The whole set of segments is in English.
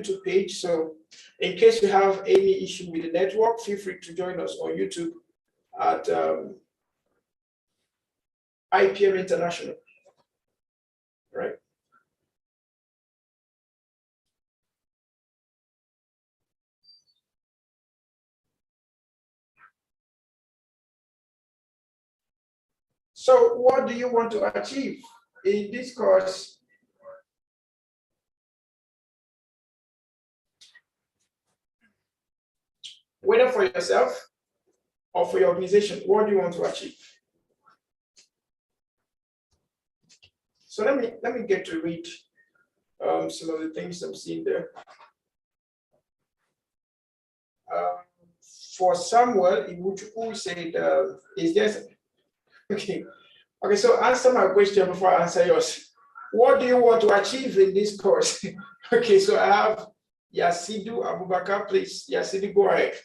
YouTube page. So in case you have any issue with the network, feel free to join us on YouTube at IPM International, right? So what do you want to achieve in this course? Whether for yourself or for your organization, what do you want to achieve? So let me get to read some of the things I'm seeing there. For Samuel, who said, is there, okay. Okay, so answer my question before I answer yours. What do you want to achieve in this course? Okay, so I have Yasidu Abubakar, please. Yasidu, go ahead.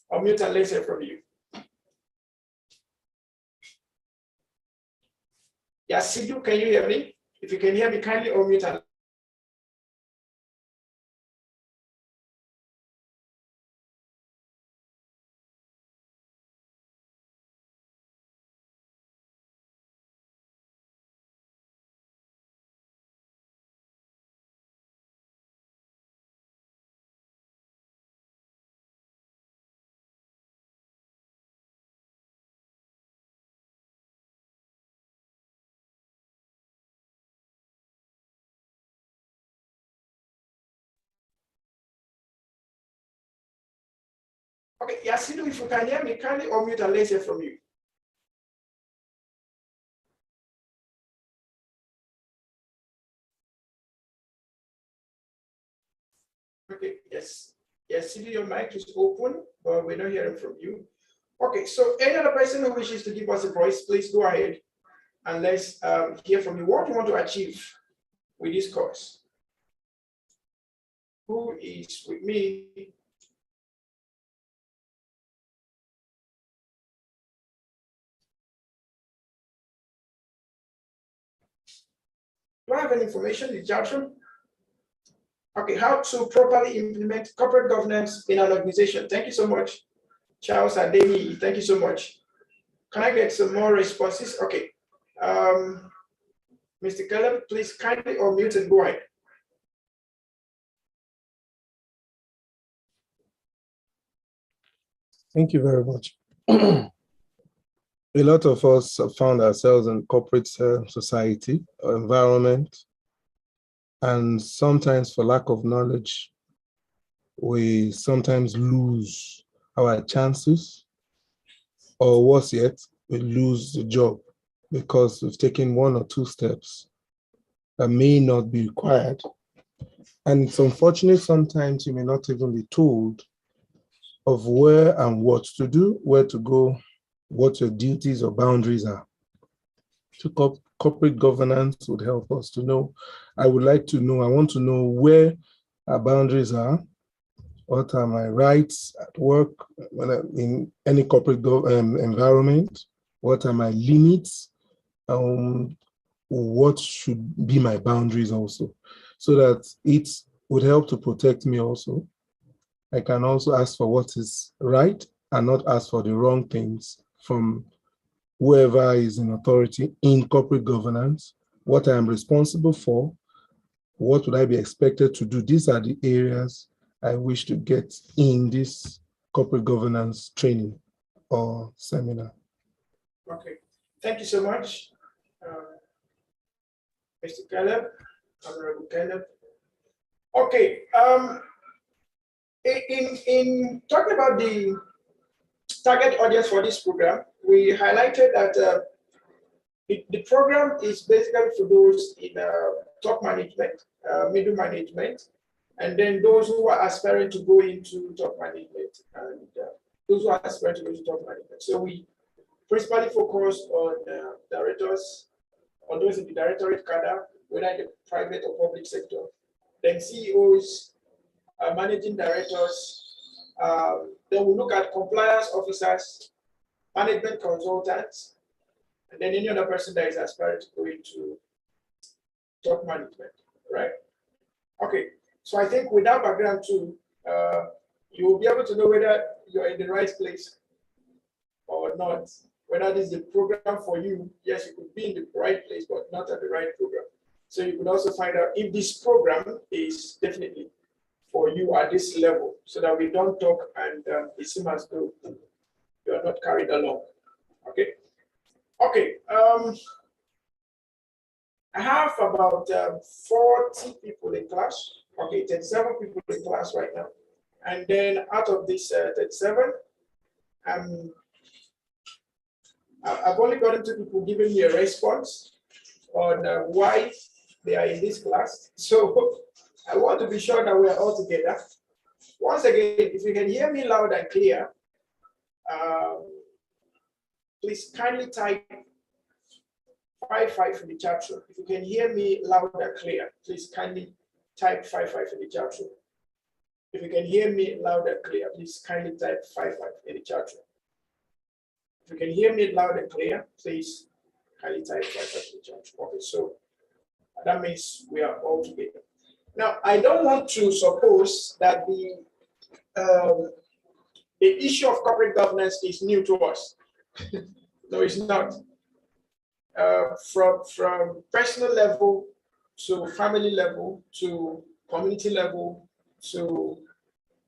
Unmute and let's hear from you. Yasidu, can you hear me? If you can hear me, kindly unmute and okay, Yasidu, if you can hear me, kindly unmute and let's hear from you. Okay, yes. Yasidu, your mic is open, but we're not hearing from you. Okay, so any other person who wishes to give us a voice, please go ahead and let's hear from you. What do you want to achieve with this course? Who is with me? Do I have any information in Jackson? Okay, how to properly implement corporate governance in an organization. Thank you so much, Charles Ademi. Thank you so much. Can I get some more responses? Okay. Mr. Caleb, please kindly unmute and go ahead. Thank you very much. A lot of us have found ourselves in corporate society or environment, and sometimes for lack of knowledge, we sometimes lose our chances, or worse yet, we lose the job because we've taken one or two steps that may not be required. And it's unfortunate sometimes you may not even be told of where and what to do, where to go, what your duties or boundaries are. So corporate governance would help us to know. I would like to know, I want to know where our boundaries are, what are my rights at work, when I'm in any corporate environment, what are my limits, what should be my boundaries also, so that it would help to protect me also. I can also ask for what is right and not ask for the wrong things from whoever is in authority in corporate governance, what I am responsible for, what would I be expected to do. These are the areas I wish to get in this corporate governance training or seminar. Okay, thank you so much, Mr. Caleb, Honorable Caleb. Okay, in talking about the target audience for this program, we highlighted that the program is basically for those in top management, middle management, and then those who are aspiring to go into top management, and those who are aspiring to go into top management. So we principally focus on directors, on those in the directorate cadre, whether in the private or public sector, then CEOs, managing directors. Then we look at compliance officers, management consultants, and then any other person that is aspiring to go into top management, right? Okay, So I think with that background too, you will be able to know whether you're in the right place or not. Whether this is a program for you. Yes, you could be in the right place, but not at the right program. So you could also find out if this program is definitely for you at this level, so that we don't talk and it seems as though you are not carried along. Okay. Okay. I have about 40 people in class. Okay, 37 people in class right now. And then out of this 37, I've only gotten 2 people giving me a response on why they are in this class. So I want to be sure that we are all together. Once again, if you can hear me loud and clear, please kindly type 55 in the chat room. If you can hear me loud and clear, please kindly type 55 in the chat room. If you can hear me loud and clear, please kindly type 55 in the chat room. If you can hear me loud and clear, please kindly type 55 in the chat room. Okay, so that means we are all together. Now, I don't want to suppose that the issue of corporate governance is new to us. No, it's not. From personal level to family level to community level to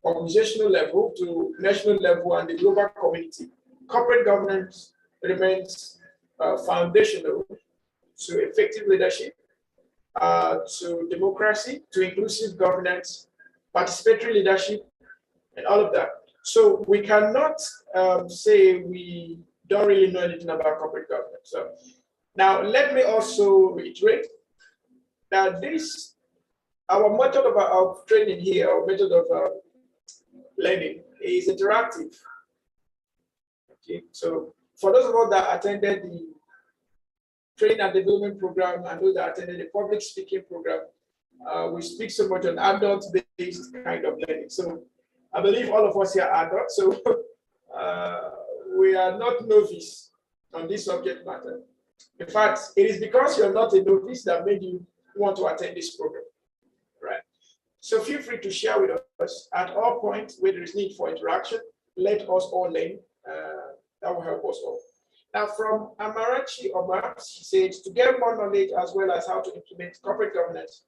organizational level to national level and the global community, corporate governance remains foundational to effective leadership, to democracy, to inclusive governance, participatory leadership, and all of that. So we cannot say we don't really know anything about corporate governance. So now let me also reiterate that this, our method of training here, our method of learning is interactive. Okay, so for those of us that attended the training and development program and those that attended the public speaking program, we speak so much on adult-based kind of learning. So I believe all of us here are adults, so we are not novice on this subject matter. In fact, it is because you're not a novice that made you want to attend this program, right? So feel free to share with us at all points where there is need for interaction. Let us all learn. That will help us all. Now, from Amarachi Omar, she says, to get more knowledge as well as how to implement corporate governance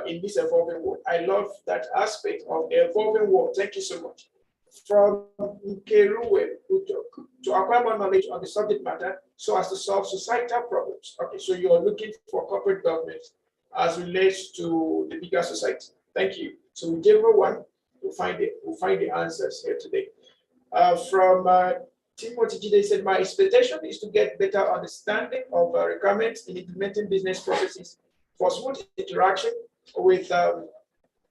in this evolving world. I love that aspect of the evolving world. Thank you so much. From Nkeruwe, to acquire more knowledge on the subject matter so as to solve societal problems. Okay, so you're looking for corporate governance as relates to the bigger society. Thank you. So whichever one, we'll find the answers here today. From Timothy Jide said, my expectation is to get better understanding of requirements in implementing business processes for smooth interaction with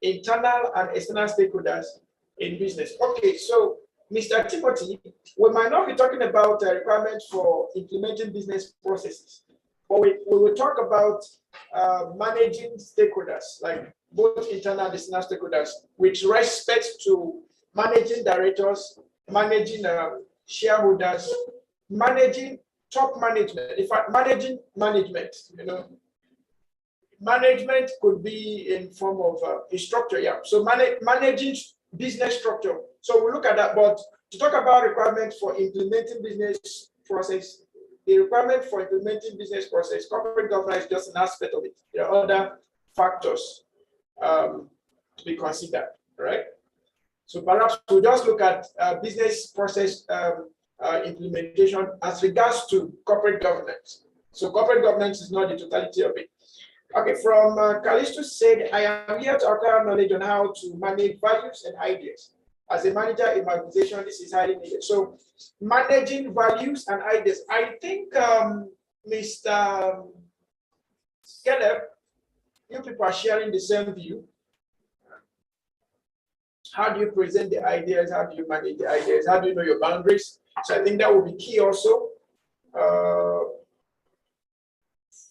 internal and external stakeholders in business. Okay, so Mr. Timothy, we might not be talking about requirements for implementing business processes, but we will talk about managing stakeholders, like both internal and external stakeholders, with respect to managing directors, managing shareholders, managing top management. In fact, managing management, you know, management could be in form of a structure, yeah. So managing business structure. So we look at that, but to talk about requirements for implementing business process, the requirement for implementing business process, corporate governance is just an aspect of it. There are other factors to be considered, right? So perhaps we'll just look at business process implementation as regards to corporate governance. So corporate governance is not the totality of it. Okay, from Callisto said, I am here to acquire knowledge on how to manage values and ideas. As a manager in my organization, this is highly needed. So managing values and ideas. I think, Mr. Caleb, you people are sharing the same view. How do you present the ideas? How do you manage the ideas? How do you know your boundaries? So I think that will be key also.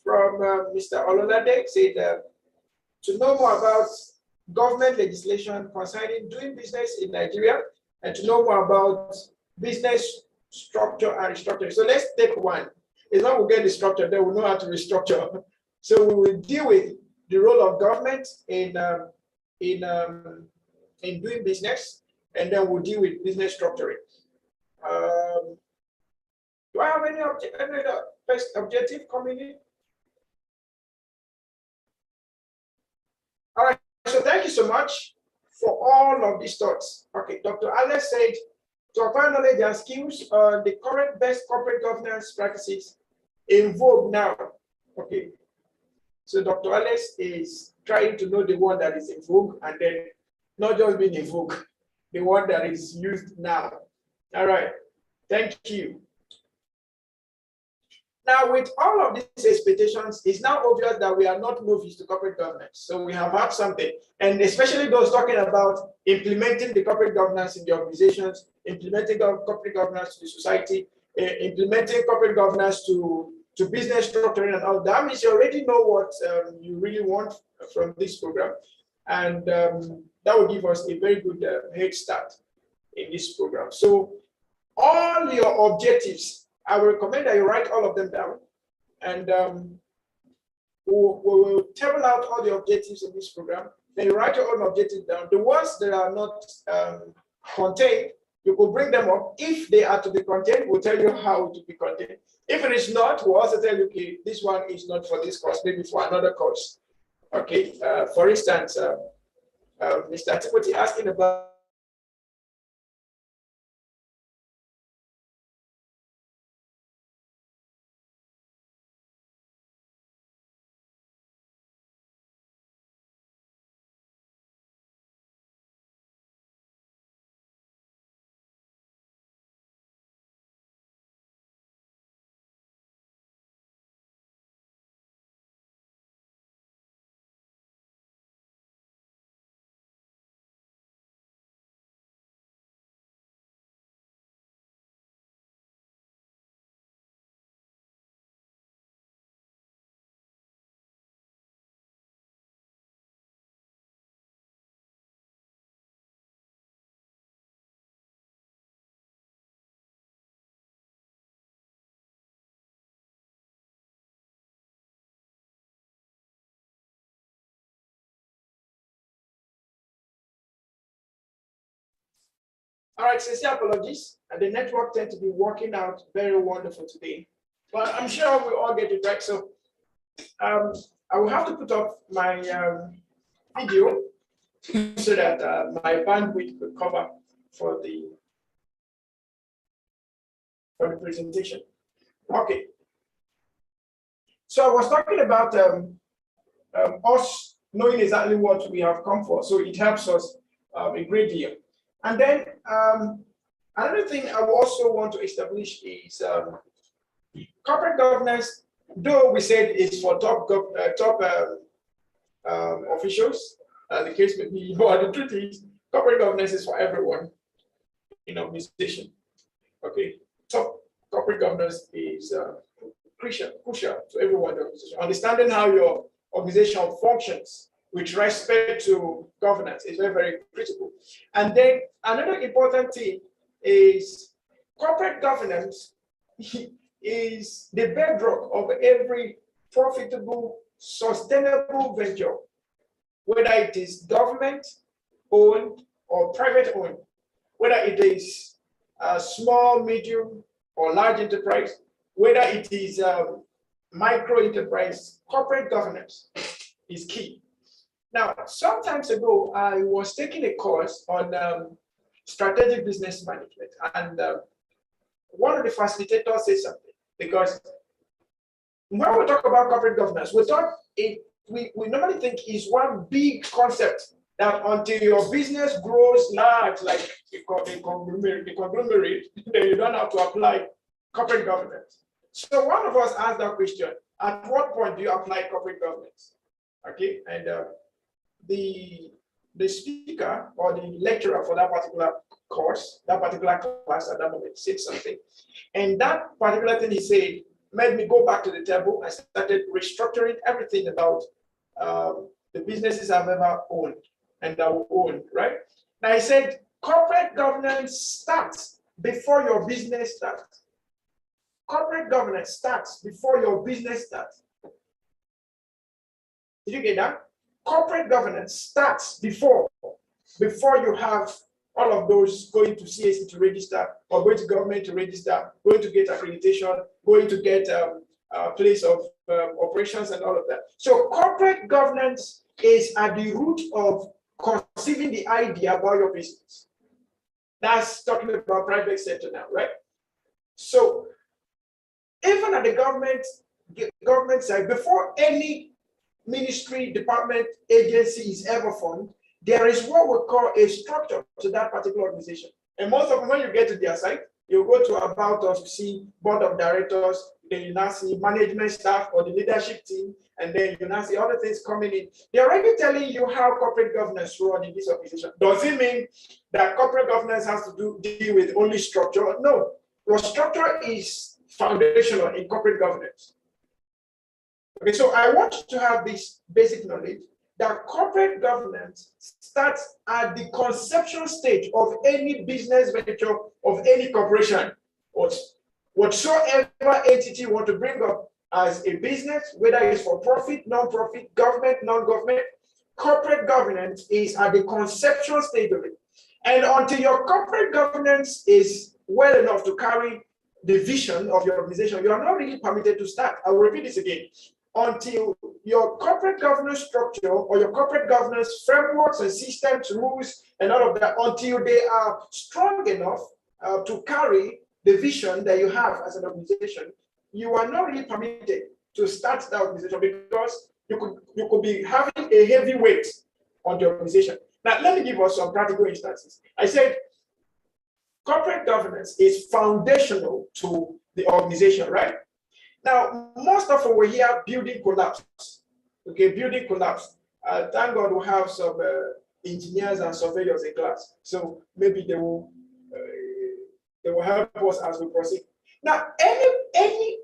From Mr. Ololade said, to know more about government legislation concerning doing business in Nigeria and to know more about business structure and restructuring. So let's take one. It's not we'll get the structure, then we'll know how to restructure. So we will deal with the role of government in in doing business, and then we'll deal with business structuring. Do I have any best objective coming in? All right, so thank you so much for all of these thoughts. Okay, Dr. Alex said, to acquire knowledge and skills on the current best corporate governance practices in vogue now. Okay, so Dr. Alex is trying to know the one that is in vogue and then not just being in vogue, the one that is used now. All right, thank you. Now, with all of these expectations, it's now obvious that we are not novice to corporate governance. So we have had something, and especially those talking about implementing the corporate governance in the organizations, implementing corporate governance to the society, implementing corporate governance to business structuring and all that means you already know what you really want from this program. And that will give us a very good head start in this program. So all your objectives, I will recommend that you write all of them down, and we will table out all the objectives in this program. Then you write your own objectives down. The ones that are not contained, you could bring them up. If they are to be contained, we'll tell you how to be contained. If it is not, we'll also tell you, okay, this one is not for this course, maybe for another course. Okay, for instance, Mr. Timothy asking about all right, sincere apologies. The network tends to be working out very wonderful today, but I'm sure we all get it right. So I will have to put up my video so that my bandwidth will cover for the presentation. Okay. So I was talking about us knowing exactly what we have come for, so it helps us a great deal. And then another thing I also want to establish is corporate governance. Though we said it's for top officials, the case may be, but the truth is, corporate governance is for everyone in organization. Okay, top corporate governance is crucial to everyone in the organization. Understanding how your organization functions with respect to governance is very, very critical. And then another important thing is corporate governance is the bedrock of every profitable, sustainable venture, whether it is government owned or private owned, whether it is a small, medium, or large enterprise, whether it is micro enterprise, corporate governance is key. Now, some time ago, I was taking a course on strategic business management, and one of the facilitators said something, because when we talk about corporate governance, we normally think is one big concept that until your business grows large, like a conglomerate, then you don't have to apply corporate governance. So one of us asked that question: at what point do you apply corporate governance? Okay, and the speaker or the lecturer for that particular course, that particular class at that moment said something, and that particular thing he said made me go back to the table and started restructuring everything about the businesses I've ever owned and that will own, right? Now I said corporate governance starts before your business starts. Corporate governance starts before your business starts. Did you get that? corporate governance starts before you have all of those going to CAC to register, or going to government to register, going to get accreditation, going to get a place of operations and all of that. So corporate governance is at the root of conceiving the idea about your business. That's talking about private sector now, right? So even at the government side, before any ministry, department, agency is ever formed, there is what we call a structure to that particular organization. And most of them, when you get to their site, you go to about us to see board of directors, then you now see management staff or the leadership team, and then you now see other things coming in. They're already telling you how corporate governance run in this organization. Does it mean that corporate governance has to deal with only structure? No, your structure is foundational in corporate governance. Okay, so I want you to have this basic knowledge that corporate governance starts at the conception stage of any business venture, of any corporation, or whatsoever entity you want to bring up as a business, whether it's for profit, non-profit, government, non-government. Corporate governance is at the conception stage of it. And until your corporate governance is well enough to carry the vision of your organization, you are not really permitted to start. I will repeat this again. Until your corporate governance structure or your corporate governance frameworks and systems, rules, and all of that, until they are strong enough to carry the vision that you have as an organization, you are not really permitted to start that organization, because you could be having a heavy weight on the organization. Now, let me give us some practical instances. I said corporate governance is foundational to the organization, right? Now, most of us will hear building collapse. Okay, building collapse. Thank God we have some engineers and surveyors in class, so maybe they will help us as we proceed. Now, any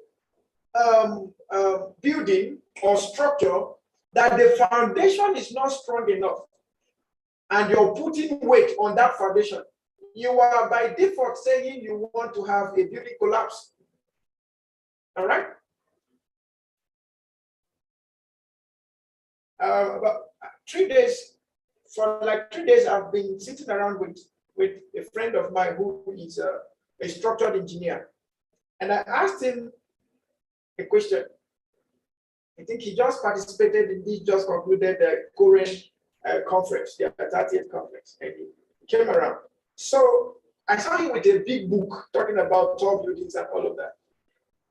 building or structure that the foundation is not strong enough, and you're putting weight on that foundation, you are by default saying you want to have a building collapse. All right. About 3 days, for like 3 days, I've been sitting around with a friend of mine who is a structural engineer. And I asked him a question. I think he just participated in this, just concluded the current conference, the 30th conference, and he came around. So I saw him with a big book talking about tall buildings and all of that.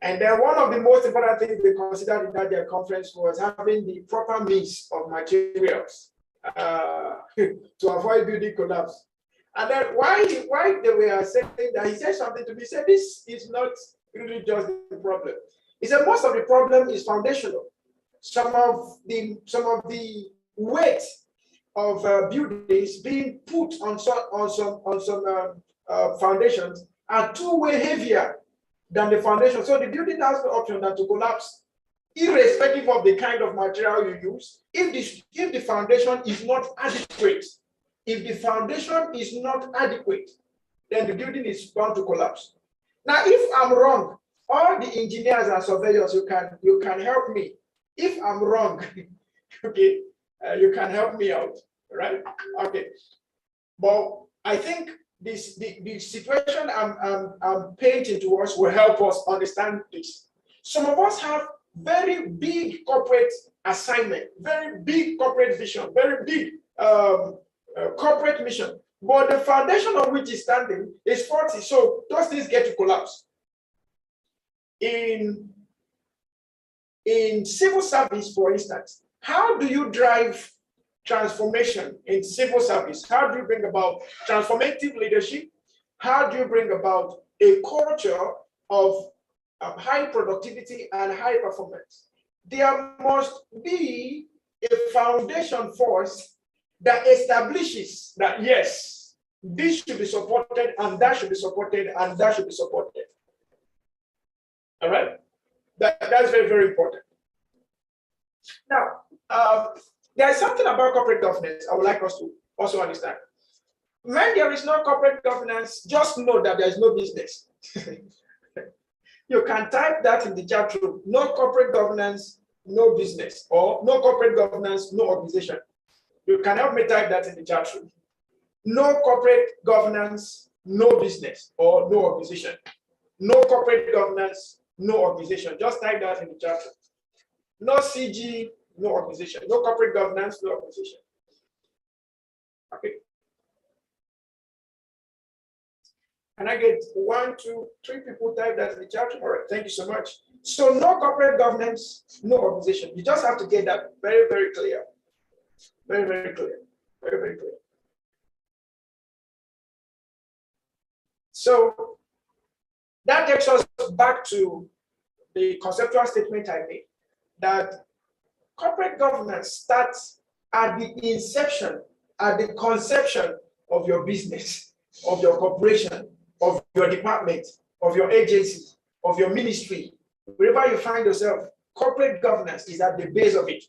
And then one of the most important things they considered in that their conference was having the proper mix of materials to avoid building collapse. And then why they were saying that, he said something to me, he said, this is not really just the problem. He said most of the problem is foundational. Some of the weight of buildings being put on some foundations are two-way heavier than the foundation. So the building has the option than to collapse, irrespective of the kind of material you use. If the foundation is not adequate, then the building is bound to collapse. Now, if I'm wrong, all the engineers and surveyors, you can help me. If I'm wrong, okay, you can help me out, right? Okay, but I think the situation I'm painting to us will help us understand this. Some of us have very big corporate assignment, very big corporate vision, very big corporate mission, but the foundation on which is standing is faulty. So those things get to collapse. In civil service, for instance, how do you drive transformation in civil service? How do you bring about transformative leadership? How do you bring about a culture of high productivity and high performance? There must be a foundation force that establishes that, yes, this should be supported, and that should be supported, and that should be supported. All right? That's very, very important. Now, there is something about corporate governance I would like us to also understand. When there is no corporate governance, just know that there is no business. You can type that in the chat room. No corporate governance, no business, or no corporate governance, no organization. You can help me type that in the chat room. No corporate governance, no business, or no organization. No corporate governance, no organization. Just type that in the chat room. No CG, no organization. No corporate governance, no organization. Okay. Can I get 1, 2, 3 people type that in the chat room? All right, thank you so much. So no corporate governance, no organization. You just have to get that very, very clear. Very, very clear. Very, very clear. So that takes us back to the conceptual statement I made, that corporate governance starts at the inception, at the conception of your business, of your corporation, of your department, of your agency, of your ministry. Wherever you find yourself, corporate governance is at the base of it.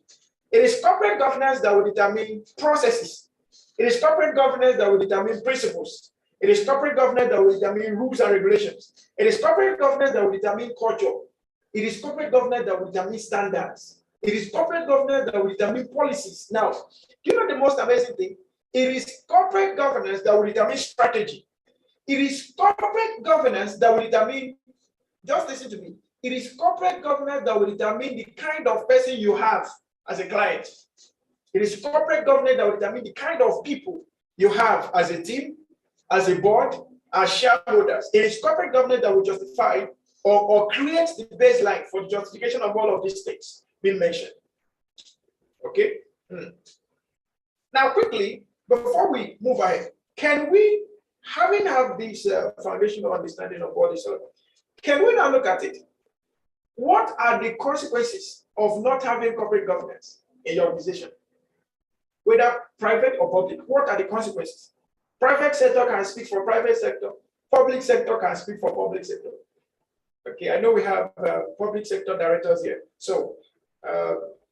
It is corporate governance that will determine processes. It is corporate governance that will determine principles. It is corporate governance that will determine rules and regulations. It is corporate governance that will determine culture. It is corporate governance that will determine standards. It is corporate governance that will determine policies. Now, you know the most amazing thing? It is corporate governance that will determine strategy. It is corporate governance that will determine, just listen to me, it is corporate governance that will determine the kind of person you have as a client. It is corporate governance that will determine the kind of people you have as a team, as a board, as shareholders. It is corporate governance that will justify or create the baseline for the justification of all of these things being mentioned. Okay? Now, quickly, before we move ahead, can we, having have this foundational understanding of what is all, can we now look at it? What are the consequences of not having corporate governance in your organization? Whether private or public, what are the consequences? Private sector can speak for private sector. Public sector can speak for public sector. Okay, I know we have public sector directors here. So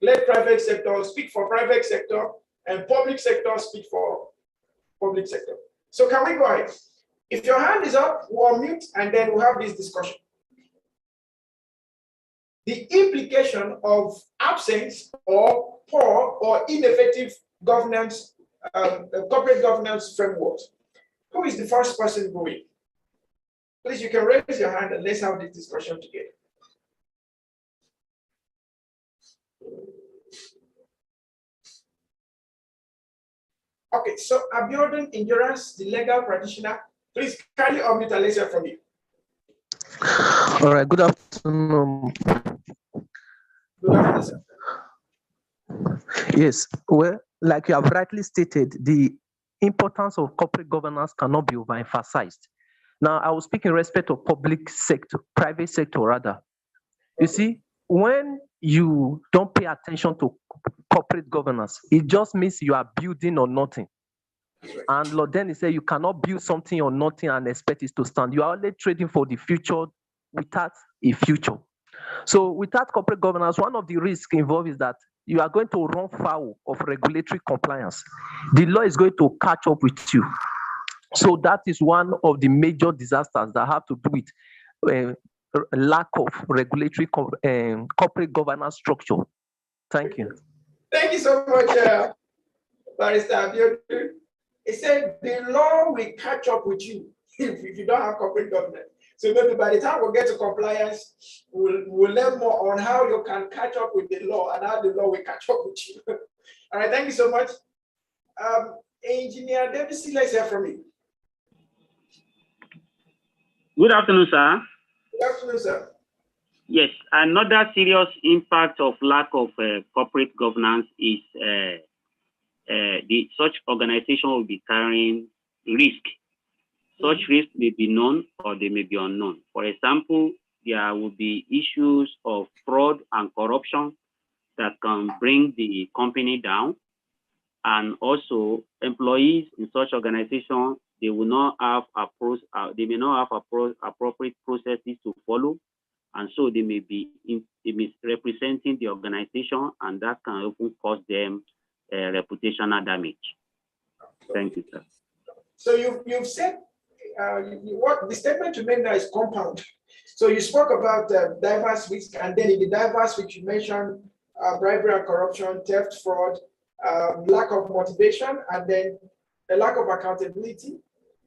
let private sector speak for private sector and public sector speak for public sector. So can we go ahead? If your hand is up, we'll mute and then we'll have this discussion. The implication of absence or poor or ineffective governance, corporate governance framework. Who is the first person going? Please, you can raise your hand and let's have this discussion together. Okay, so Abiodun Endurance, the legal practitioner, please kindly unmute and let's hear from you. All right, good afternoon. Good afternoon, sir. Yes, well, like you have rightly stated, the importance of corporate governance cannot be overemphasized. Now, I will speak in respect of public sector, private sector rather. You see, when you don't pay attention to corporate governance, it just means you are building on nothing. And Lord Dennis said you cannot build something on nothing and expect it to stand. You are only trading for the future without a future. So without corporate governance, one of the risks involved is that you are going to run foul of regulatory compliance. The law is going to catch up with you. So that is one of the major disasters that have to do with lack of regulatory corporate governance structure. Thank you. Thank you so much, Barrister Abiodun. He said the law will catch up with you if you don't have corporate governance. So maybe by the time we get to compliance, we'll learn more on how you can catch up with the law and how the law will catch up with you. All right, thank you so much. Engineer Davis, let's hear from you. Good afternoon, sir. Good afternoon, sir. Yes, another serious impact of lack of corporate governance is such organization will be carrying risk. Such risk may be known or they may be unknown. For example, there will be issues of fraud and corruption that can bring the company down. And also, employees in such organization, they will not have they may not have appropriate processes to follow, and so they may be misrepresenting the organization, and that can often cause them reputational damage. Thank you, sir. So you've said what the statement you made now is compound. So you spoke about diverse risk, and then in the diverse risk you mentioned bribery and corruption, theft, fraud, lack of motivation, and then a lack of accountability.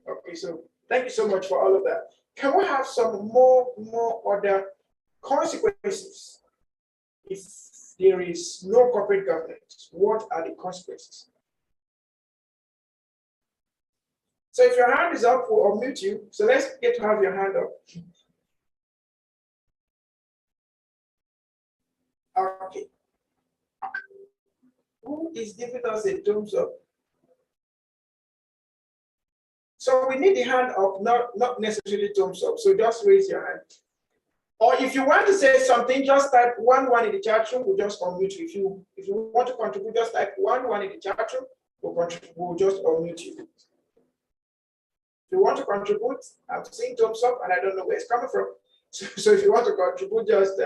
Okay, so thank you so much for all of that. Can we have some more other consequences if there is no corporate governance? What are the consequences? So if your hand is up, we'll unmute you. So let's get to have your hand up. Okay. Who is giving us a thumbs up? So we need the hand up, not necessarily thumbs up. So just raise your hand. Or if you want to say something, just type 1 in the chat room. We'll just unmute you. If you want to contribute, just type 1 in the chat room. We'll just unmute you. If you want to contribute, I'm seeing thumbs up, and I don't know where it's coming from. So if you want to contribute, just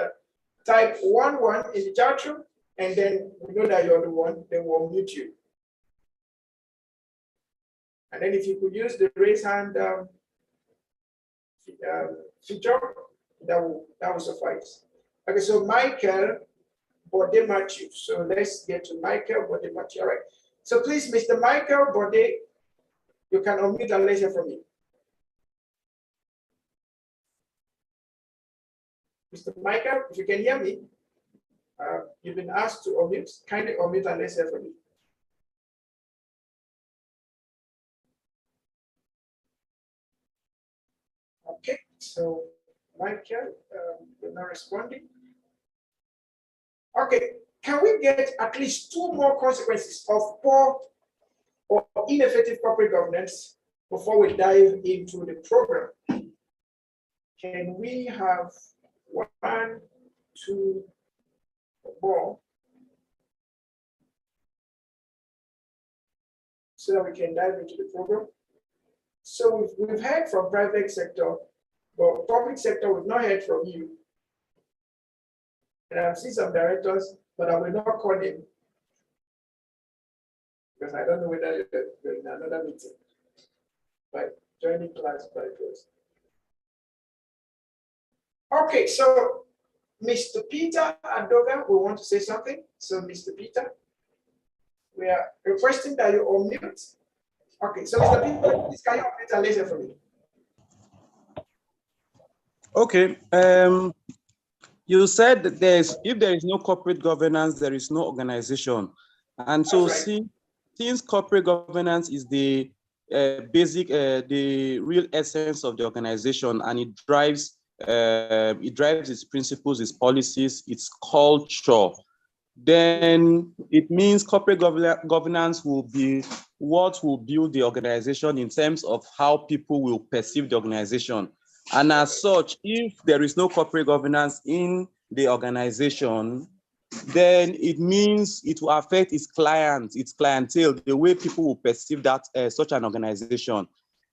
type 1 in the chat room, and then we know that you're the one. Then we'll unmute you. And then if you could use the raise hand feature, that will suffice. Okay, so Michael Bode Matthew. So let's get to Michael Bode Matthew. All right. So please, Mr. Michael Bode, you can unmute and let's hear from you. Mr. Michael, if you can hear me, you've been asked to unmute. Kindly unmute and let's hear from you. Okay, so Michael, you're not responding. Okay, can we get at least 2 more consequences of poor or ineffective corporate governance before we dive into the program? Can we have 1, 2 more so that we can dive into the program? So we've heard from private sector, but public sector, we've not heard from you. And I've seen some directors, but I will not call them because I don't know whether you're in another meeting. But joining class by first. Okay, so Mr. Peter Adoga, we want to say something. So Mr. Peter, we are requesting that you unmute. Okay, so Mr. Peter, please can you unmute and listen for me? Okay. You said that if there is no corporate governance, there is no organization. And so since corporate governance is the basic, the real essence of the organization, and it drives its principles, its policies, its culture, then it means corporate governance will be what will build the organization in terms of how people will perceive the organization. And as such, if there is no corporate governance in the organization, then it means it will affect its clients, its clientele, the way people will perceive that such an organization.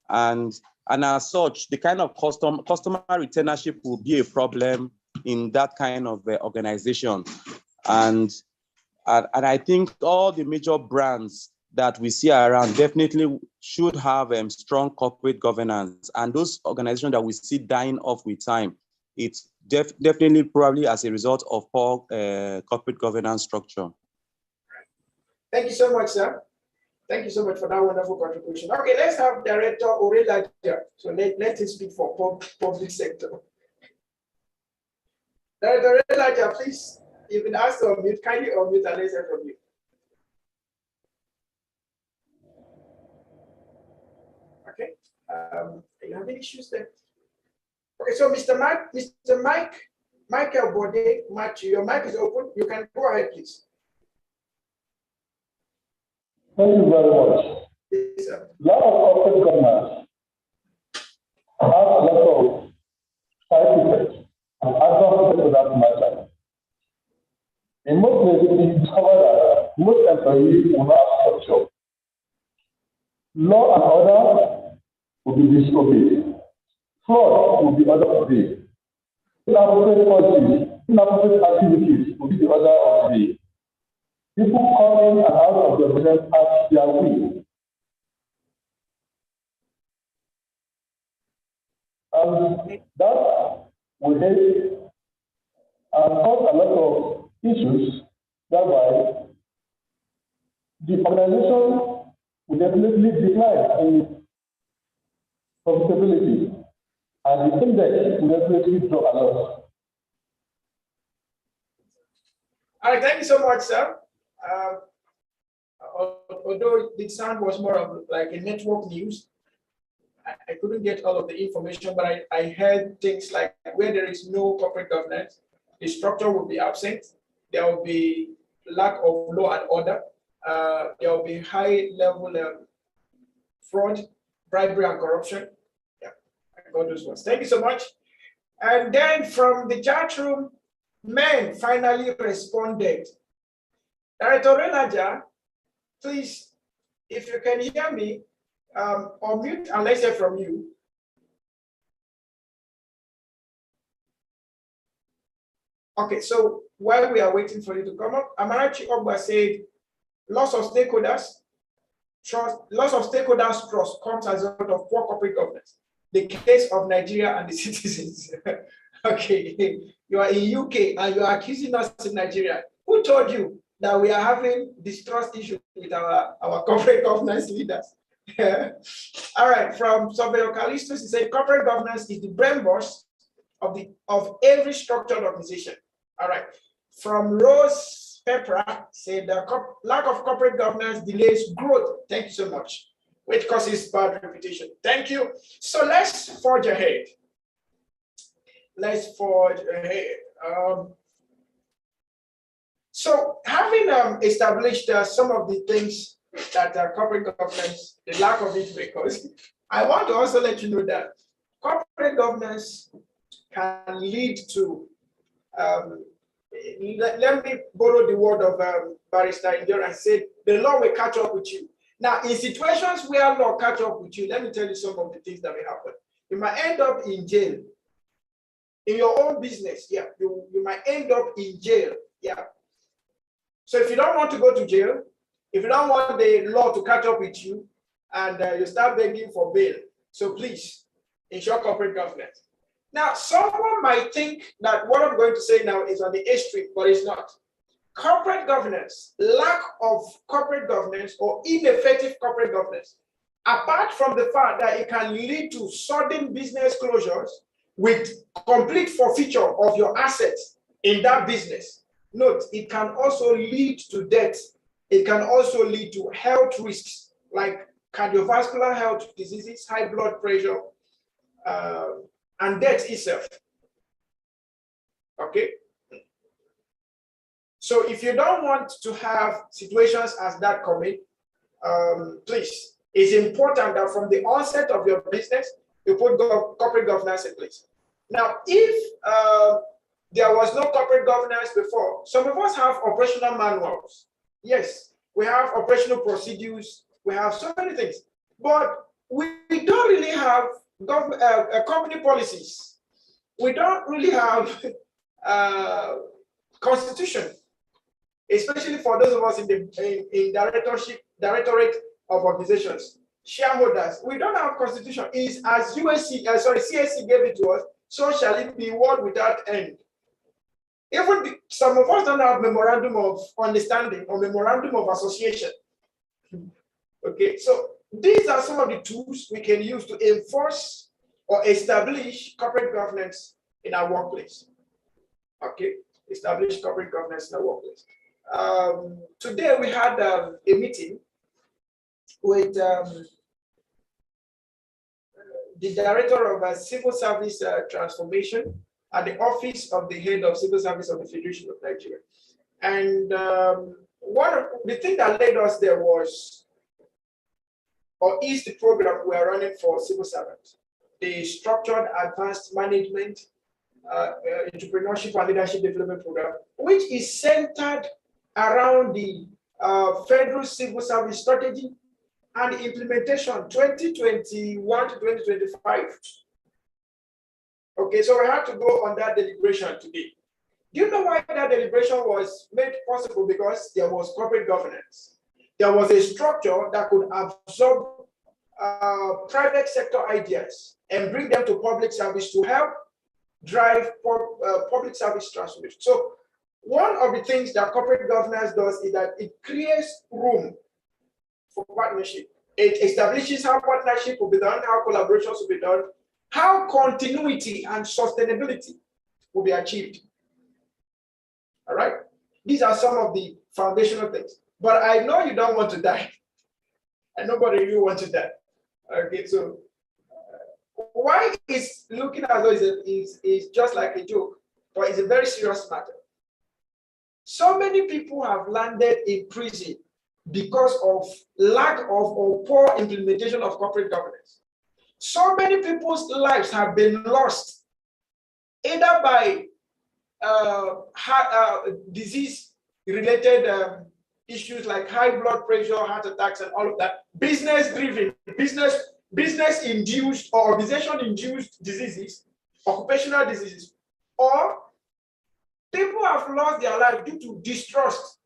And as such, the kind of customer retainership will be a problem in that kind of organization. And I think all the major brands that we see around definitely should have strong corporate governance. And those organizations that we see dying off with time, it's definitely probably as a result of poor corporate governance structure. Thank you so much, sir. Thank you so much for that wonderful contribution. Okay, let's have Director Orelaja. So let him speak for public sector. Director Orelaja, please, you've been asked to unmute. Kindly unmute and let's hear from you. Okay, you have any issues there? Okay, so Mr. Michael Bode Matthew, your mic is open. You can go ahead, please. Thank you very much. Yes, sir. Lot of corporate governance has a lot of side effects and adverse effects to that matter. In most cases, we discover that most employees will not have structure. Law and order will be disobeyed. Fraud will be order of the day. Inappropriate policies, inappropriate activities will be the order of the day. People come in and out of the business at their will. And that will help and cause a lot of issues Thereby, the organization will definitely decline in profitability, and the index will definitely drop a lot. All right, thank you so much, sir. Although the sound was more of like a network news, I couldn't get all of the information, but I heard things like where there is no corporate governance, the structure will be absent, there will be lack of law and order, there will be high level fraud, bribery, and corruption. Yeah, I got those ones. Thank you so much. And then from the chat room, men finally responded. Director Renaja, please, if you can hear me, unmute and let's hear from you. Okay, so while we are waiting for you to come up, Amarachi Ogba said, loss of stakeholders trust comes as a result of poor corporate governance. The case of Nigeria and the citizens. Okay, you are in UK and you are accusing us in Nigeria. Who told you that we are having distrust issues with our corporate governance leaders? All right, from Sobel Callistus, he said corporate governance is the brain boss of every structured organization. All right, from Rose Pepper said the lack of corporate governance delays growth. Thank you so much, which causes bad reputation. Thank you. So let's forge ahead. Let's forge ahead. So having established some of the things that corporate governance, the lack of it, because I want to also let you know that corporate governance can lead to, let me borrow the word of Barrister Indira and say, the law will catch up with you. Now, in situations where law catch up with you, let me tell you some of the things that will happen. You might end up in jail. In your own business, yeah, you might end up in jail, yeah. So if you don't want to go to jail, if you don't want the law to catch up with you, and you start begging for bail, so please ensure corporate governance. Now, someone might think that what I'm going to say now is on the extreme, but it's not. Corporate governance, lack of corporate governance or ineffective corporate governance, apart from the fact that it can lead to sudden business closures with complete forfeiture of your assets in that business. Note, it can also lead to death. It can also lead to health risks like cardiovascular health diseases, high blood pressure, and death itself. Okay? So if you don't want to have situations as that coming, please, it's important that from the onset of your business, you put corporate governance in place. Now, if there was no corporate governance before, some of us have operational manuals. Yes, we have operational procedures. We have so many things, but we don't really have company policies. We don't really have constitution, especially for those of us in the directorate of organizations. Shareholders, we don't have constitution. Is as CSC gave it to us, so shall it be, world without end. Even some of us don't have memorandum of understanding or memorandum of association. Okay, so these are some of the tools we can use to enforce or establish corporate governance in our workplace. Okay, establish corporate governance in our workplace. Today we had a meeting with the director of civil service transformation at the office of the head of civil service of the Federation of Nigeria. And one of the thing that led us there was, or is the program we are running for civil servants, the Structured Advanced Management, Entrepreneurship and Leadership Development Program, which is centered around the Federal Civil Service Strategy and implementation 2021 to 2025. Okay, so we have to go on that deliberation today. Do you know why that deliberation was made possible? Because there was corporate governance. There was a structure that could absorb private sector ideas and bring them to public service to help drive public service transformation. So one of the things that corporate governance does is that it creates room for partnership. It establishes how partnership will be done, how collaborations will be done, how continuity and sustainability will be achieved. All right? These are some of the foundational things. But I know you don't want to die. And nobody really wants to die. Okay, so why is looking as though is just like a joke, but it's a very serious matter. So many people have landed in prison because of lack of or poor implementation of corporate governance. So many people's lives have been lost either by disease-related issues like high blood pressure, heart attacks, and all of that, business-driven, business-induced or organization-induced diseases, occupational diseases, or people have lost their life due to distrust.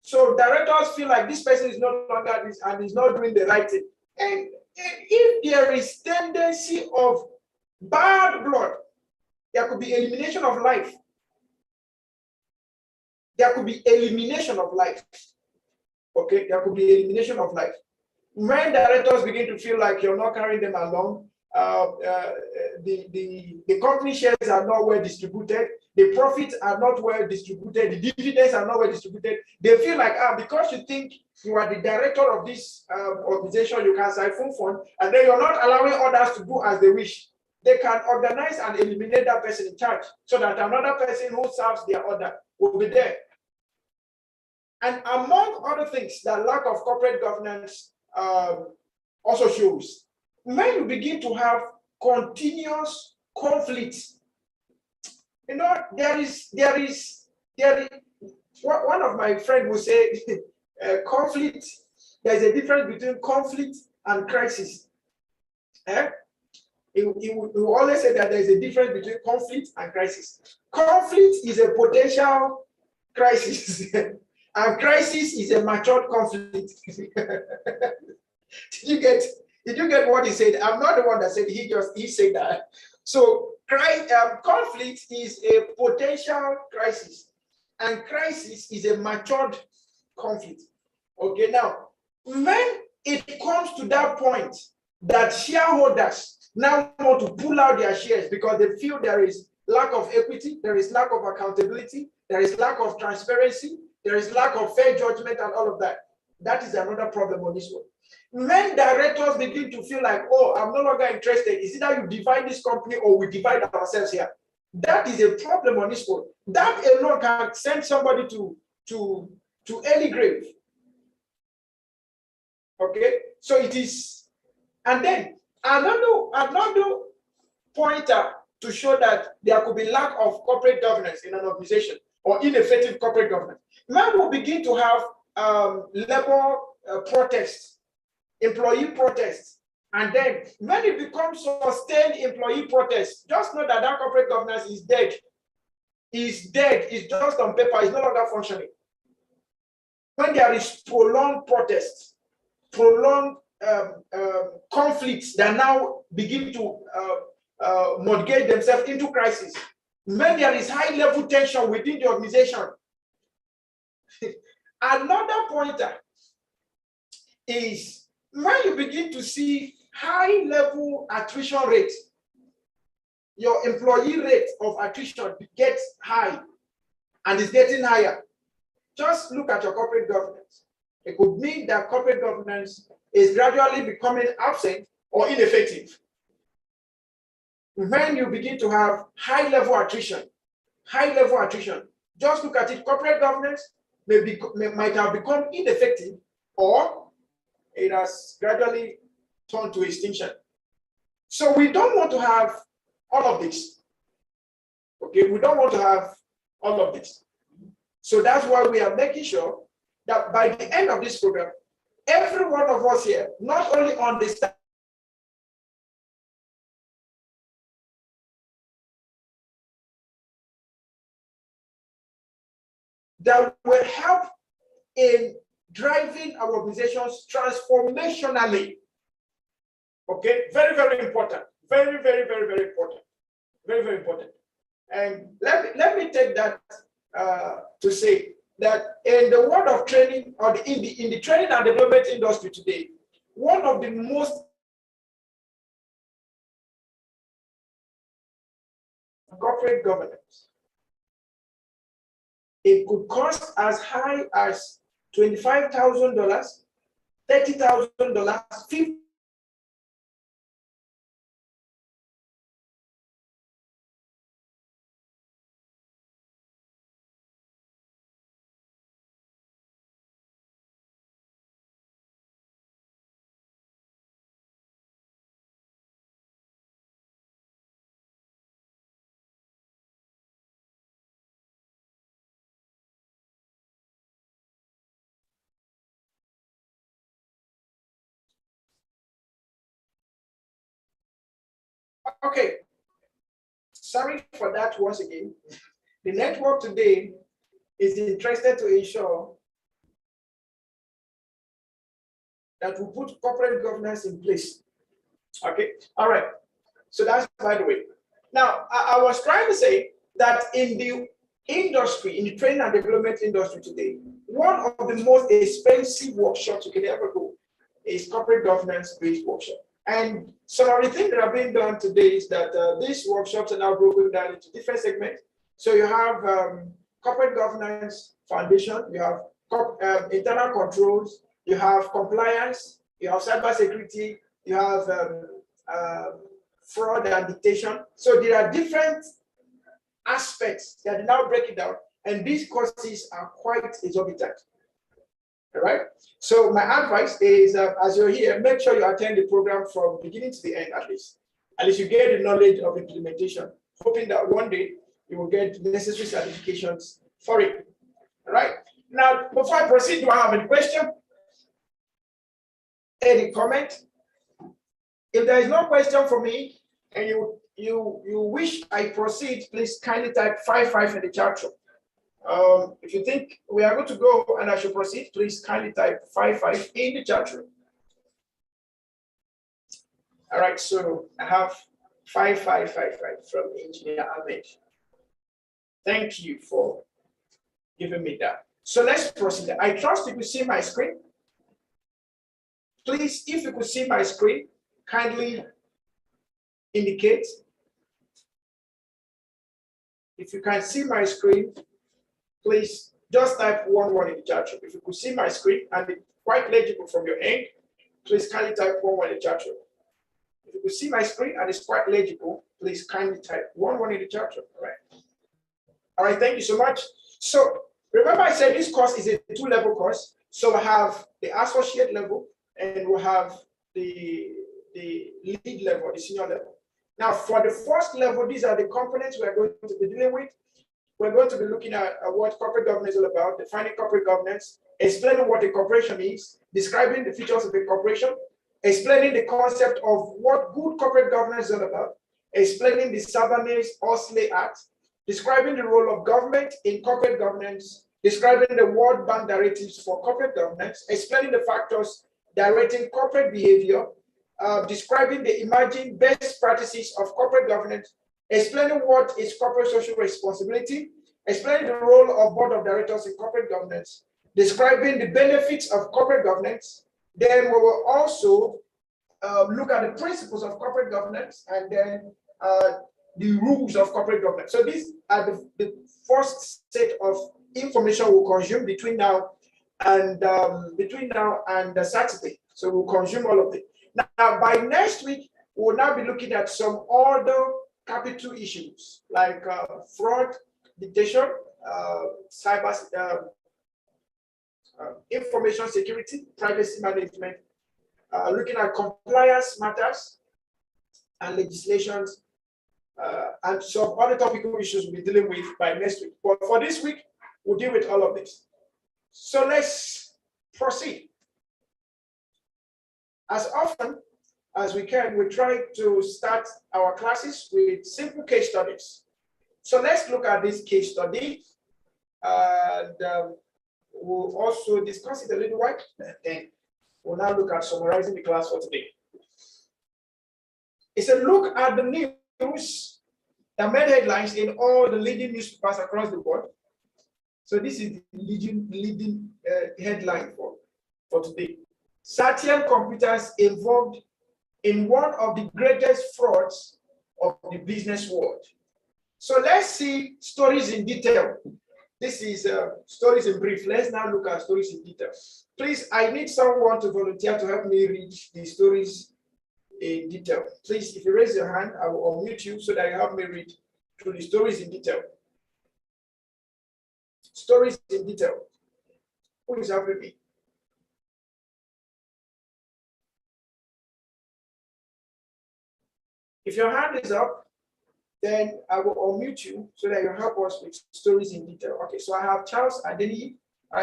So directors feel like this person is no longer this and is not doing the right thing. And if there is tendency of bad blood, there could be elimination of life. There could be elimination of life. Okay, there could be elimination of life. When directors begin to feel like you're not carrying them along, the company shares are not well distributed, the profits are not well distributed, the dividends are not well distributed. They feel like, because you think you are the director of this organization, you can siphon fund, and then you're not allowing others to do as they wish. They can organize and eliminate that person in charge so that another person who serves their order will be there. And among other things, the lack of corporate governance also shows. When you begin to have continuous conflicts, you know, there is one of my friends will say conflict, there's a difference between conflict and crisis. He will always say that there's a difference between conflict and crisis. Conflict is a potential crisis, and crisis is a matured conflict. Did you get what he said? I'm not the one that said he said that. So conflict is a potential crisis, and crisis is a matured conflict. Okay, now when it comes to that point that shareholders now want to pull out their shares because they feel there is lack of equity, there is lack of accountability, there is lack of transparency, there is lack of fair judgment and all of that. That is another problem on this one. When directors begin to feel like, oh, I'm no longer interested, is either you divide this company or we divide ourselves here. That is a problem on this one. That alone can send somebody to early grave. Okay, so it is, and then another pointer to show that there could be lack of corporate governance in an organization or ineffective corporate governance. When we begin to have labor protests, employee protests, and then when it becomes sustained employee protests, just know that that corporate governance is dead. It's dead. It's just on paper. It's no longer functioning. When there is prolonged protests, prolonged conflicts that now begin to mortgage themselves into crisis, when there is high level tension within the organization. Another pointer is when you begin to see high level attrition rate, your employee rate of attrition gets high and is getting higher. Just look at your corporate governance. It could mean that corporate governance is gradually becoming absent or ineffective. When you begin to have high level attrition, just look at it. Corporate governance might have become ineffective, or it has gradually turned to extinction. So we don't want to have all of this. Okay, we don't want to have all of this. So that's why we are making sure that by the end of this program, every one of us here not only understand that will help in driving our organizations transformationally. Okay, very, very important. Very, very, very, very important. Very, very important. And let me take that to say that in the world of training, or in the training and development industry today, one of the most corporate governance, it could cost as high as $25,000, $30,000, $50,000. Okay, sorry for that once again. The network today is interested to ensure that we put corporate governance in place. Okay, all right. So that's by the way. Now, I was trying to say that in the industry, in the training and development industry today, one of the most expensive workshops you can ever go is corporate governance-based workshop. And some of the things that are being done today is that these workshops are now broken down into different segments. So you have corporate governance foundation, you have internal controls, you have compliance, you have cybersecurity, you have fraud and dictation. So there are different aspects that now break it down, and these courses are quite exorbitant. All right. So my advice is, as you're here, make sure you attend the program from beginning to the end, at least. At least you get the knowledge of implementation, hoping that one day you will get the necessary certifications for it. All right. Now, before I proceed, do I have any question? Any comment? If there is no question for me, and you wish I proceed, please kindly type 55 in the chat room. If you think we are going to go and I should proceed, please kindly type 55 in the chat room. All right, so I have 5555 from Engineer Ahmed. Thank you for giving me that. So let's proceed. I trust you could see my screen. Please, if you could see my screen, kindly indicate. If you can see my screen, please just type 11 in the chat room. If you could see my screen and it's quite legible from your end, please kindly type 11 in the chat room. If you could see my screen and it's quite legible, please kindly type 11 in the chat room. All right. All right, thank you so much. So remember I said this course is a 2-level course. So I have the associate level and we'll have the lead level, the senior level. Now for the first level, these are the components we're going to be dealing with. We're going to be looking at what corporate governance is all about, defining corporate governance, explaining what a corporation is, describing the features of a corporation, explaining the concept of what good corporate governance is all about, explaining the Sarbanes-Oxley Act, describing the role of government in corporate governance, describing the World Bank directives for corporate governance, explaining the factors directing corporate behavior, describing the emerging best practices of corporate governance, explaining what is corporate social responsibility, explaining the role of board of directors in corporate governance, describing the benefits of corporate governance. Then we will also look at the principles of corporate governance and then the rules of corporate governance. So these are the first set of information we'll consume between now and Saturday. So we'll consume all of it. Now, by next week, we'll now be looking at some other capital issues like fraud, dictation, cyber, information security, privacy management, looking at compliance matters and legislations, and some other topical issues we'll be dealing with by next week. But for this week, we'll deal with all of this. So let's proceed. As often as we can, we try to start our classes with simple case studies. So let's look at this case study, and we'll also discuss it a little while. Then we'll now look at summarizing the class for today. It's a look at the news that made headlines in all the leading newspapers across the world. So this is the leading headline for today. Satyam Computers involved in one of the greatest frauds of the business world. So let's see stories in detail. This is stories in brief. Let's now look at stories in detail. Please, I need someone to volunteer to help me read the stories in detail. Please, if you raise your hand, I will unmute you so that you help me read through the stories in detail. Stories in detail. Who is helping me? If your hand is up, then I will unmute you so that you help us with stories in detail. Okay, so I have Charles Adeni.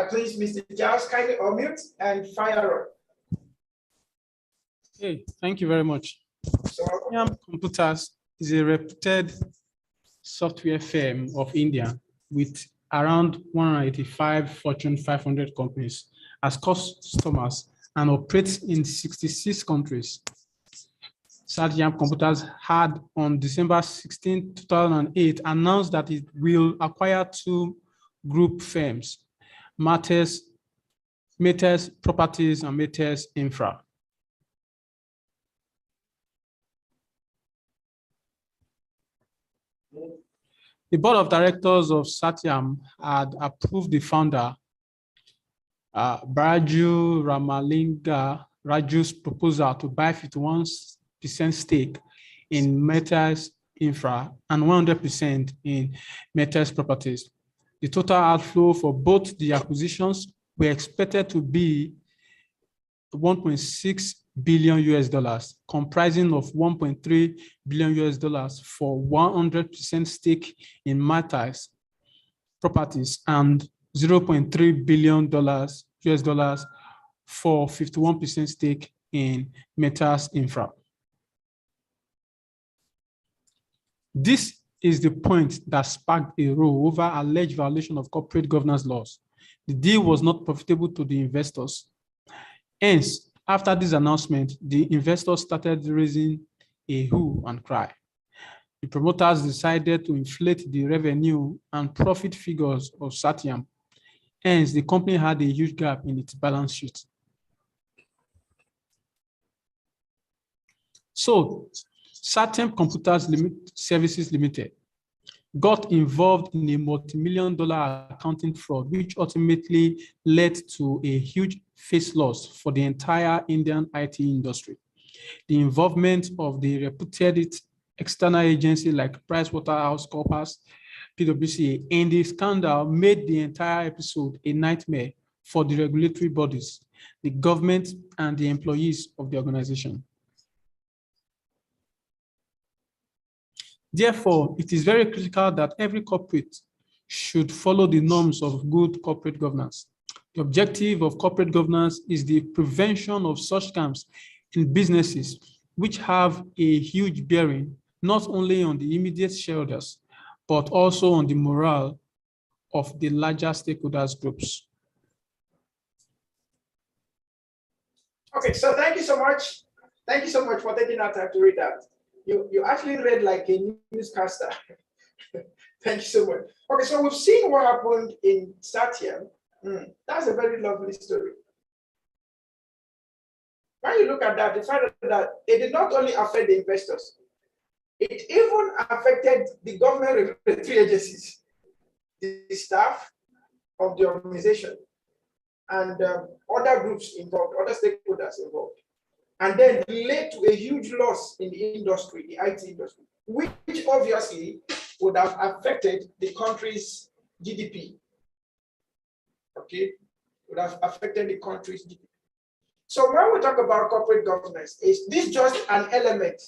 Please, Mr. Charles, kindly unmute and fire up. Hey, thank you very much. So, Satyam Computers is a reputed software firm of India with around 185 Fortune 500 companies as customers and operates in 66 countries. Satyam Computers had on December 16, 2008 announced that it will acquire two group firms, Matters Properties and Matters Infra. The board of directors of Satyam had approved the founder, Braju Ramalinga Raju's proposal to buy 51% stake in Matters Infra and 100% in Matters Properties. The total outflow for both the acquisitions were expected to be $1.6 billion, comprising of $1.3 billion for 100% stake in Matters Properties and $0.3 billion for 51% stake in Matters Infra. This is the point that sparked a row over alleged violation of corporate governance laws. The deal was not profitable to the investors. Hence, after this announcement, the investors started raising a hue and cry. The promoters decided to inflate the revenue and profit figures of Satyam. Hence, the company had a huge gap in its balance sheet. So, Satyam Computers Services Limited got involved in a multi-million-dollar accounting fraud, which ultimately led to a huge face loss for the entire Indian IT industry. The involvement of the reputed external agency like PricewaterhouseCoopers, PwC, in the scandal made the entire episode a nightmare for the regulatory bodies, the government, and the employees of the organization. Therefore, it is very critical that every corporate should follow the norms of good corporate governance. The objective of corporate governance is the prevention of such scams in businesses, which have a huge bearing not only on the immediate shareholders, but also on the morale of the larger stakeholders groups. okay, so thank you so much. Thank you so much for taking our time to read that. You actually read like a newscaster. Thank you so much. Okay, so we've seen what happened in Satyam. That's a very lovely story. When you look at that, you find that it did not only affect the investors, it even affected the government regulatory agencies, the staff of the organization, and other groups involved, other stakeholders involved. And then led to a huge loss in the industry, the IT industry, which obviously would have affected the country's GDP. Okay, would have affected the country's GDP. So when we talk about corporate governance, is this just an element?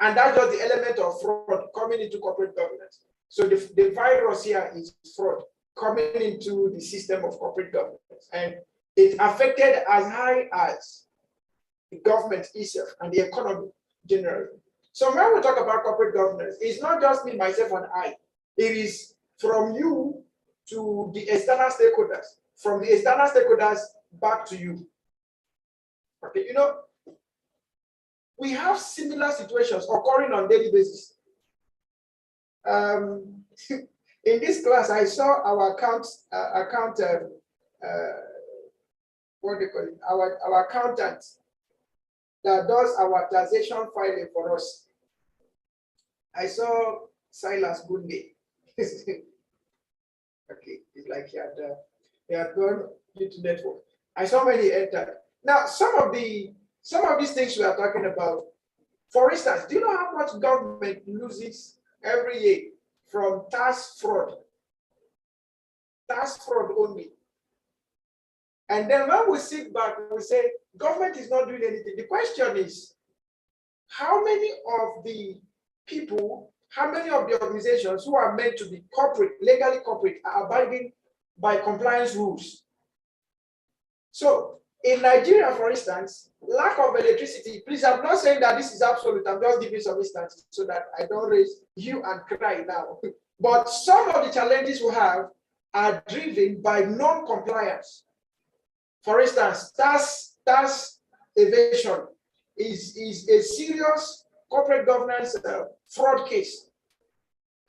And that's just the element of fraud coming into corporate governance. So the virus here is fraud coming into the system of corporate governance. And it affected as high as the government itself and the economy generally. So when we talk about corporate governance, it's not just me, myself, and I. It is from you to the external stakeholders, from the external stakeholders back to you. Okay, you know, we have similar situations occurring on a daily basis. in this class, I saw our what do you call it? Our accountant that does our taxation filing for us. I saw Silas Gunde. Okay, it's like he had gone into network. I saw when he entered. Now, some of these things we are talking about. For instance, do you know how much government loses every year from tax fraud? Tax fraud only. And then when we sit back, we say government is not doing anything. The question is, how many of the people, how many of the organizations who are meant to be corporate, legally corporate, are abiding by compliance rules? So in Nigeria, for instance, lack of electricity, please, I'm not saying that this is absolute, I'm just giving some instances so that I don't raise you and cry now. But some of the challenges we have are driven by non-compliance. For instance, tax evasion is a serious corporate governance fraud case.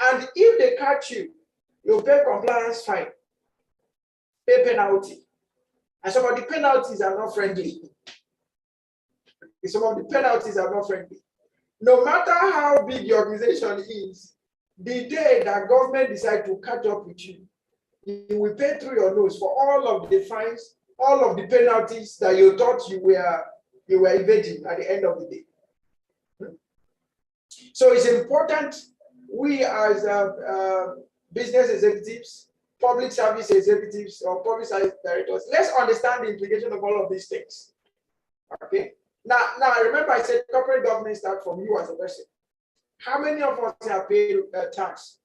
And if they catch you, you pay compliance fine, pay penalty. And some of the penalties are not friendly. Some of the penalties are not friendly. No matter how big the organization is, the day that government decides to catch up with you, you will pay through your nose for all of the fines, all of the penalties that you thought you were evading at the end of the day. So it's important we as business executives, public service executives, or public service directors, let's understand the implication of all of these things. Okay. Now remember I said corporate governance starts from you as a person. How many of us have paid tax?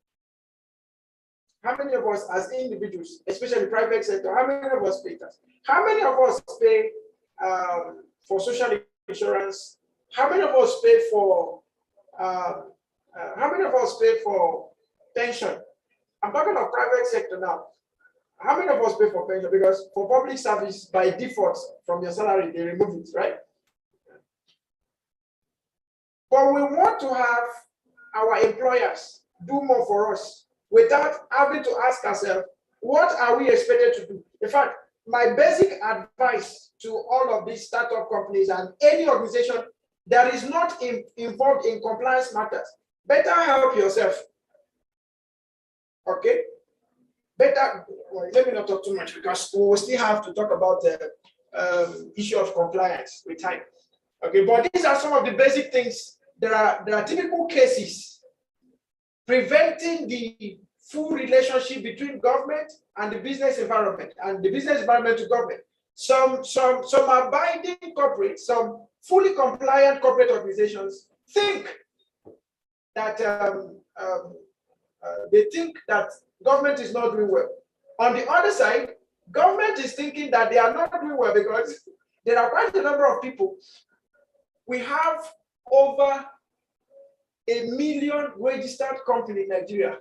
How many of us as individuals, especially private sector, how many of us pay tax? How many of us pay for social insurance? How many of us pay for pension? I'm talking of private sector now. How many of us pay for pension? Because for public service, by default, from your salary, they remove it, right? But we want to have our employers do more for us without having to ask ourselves, what are we expected to do? In fact, my basic advice to all of these startup companies and any organization that is not involved in compliance matters, better help yourself. Okay? Better, well, let me not talk too much because we will still have to talk about the issue of compliance with time. Okay, but these are some of the basic things. There are typical cases preventing the full relationship between government and the business environment, and the business environment to government. Some abiding corporate, some fully compliant corporate organizations think that they think that government is not doing well. On the other side, government is thinking that they are not doing well because there are quite a number of people. We have over 1 million registered companies in Nigeria.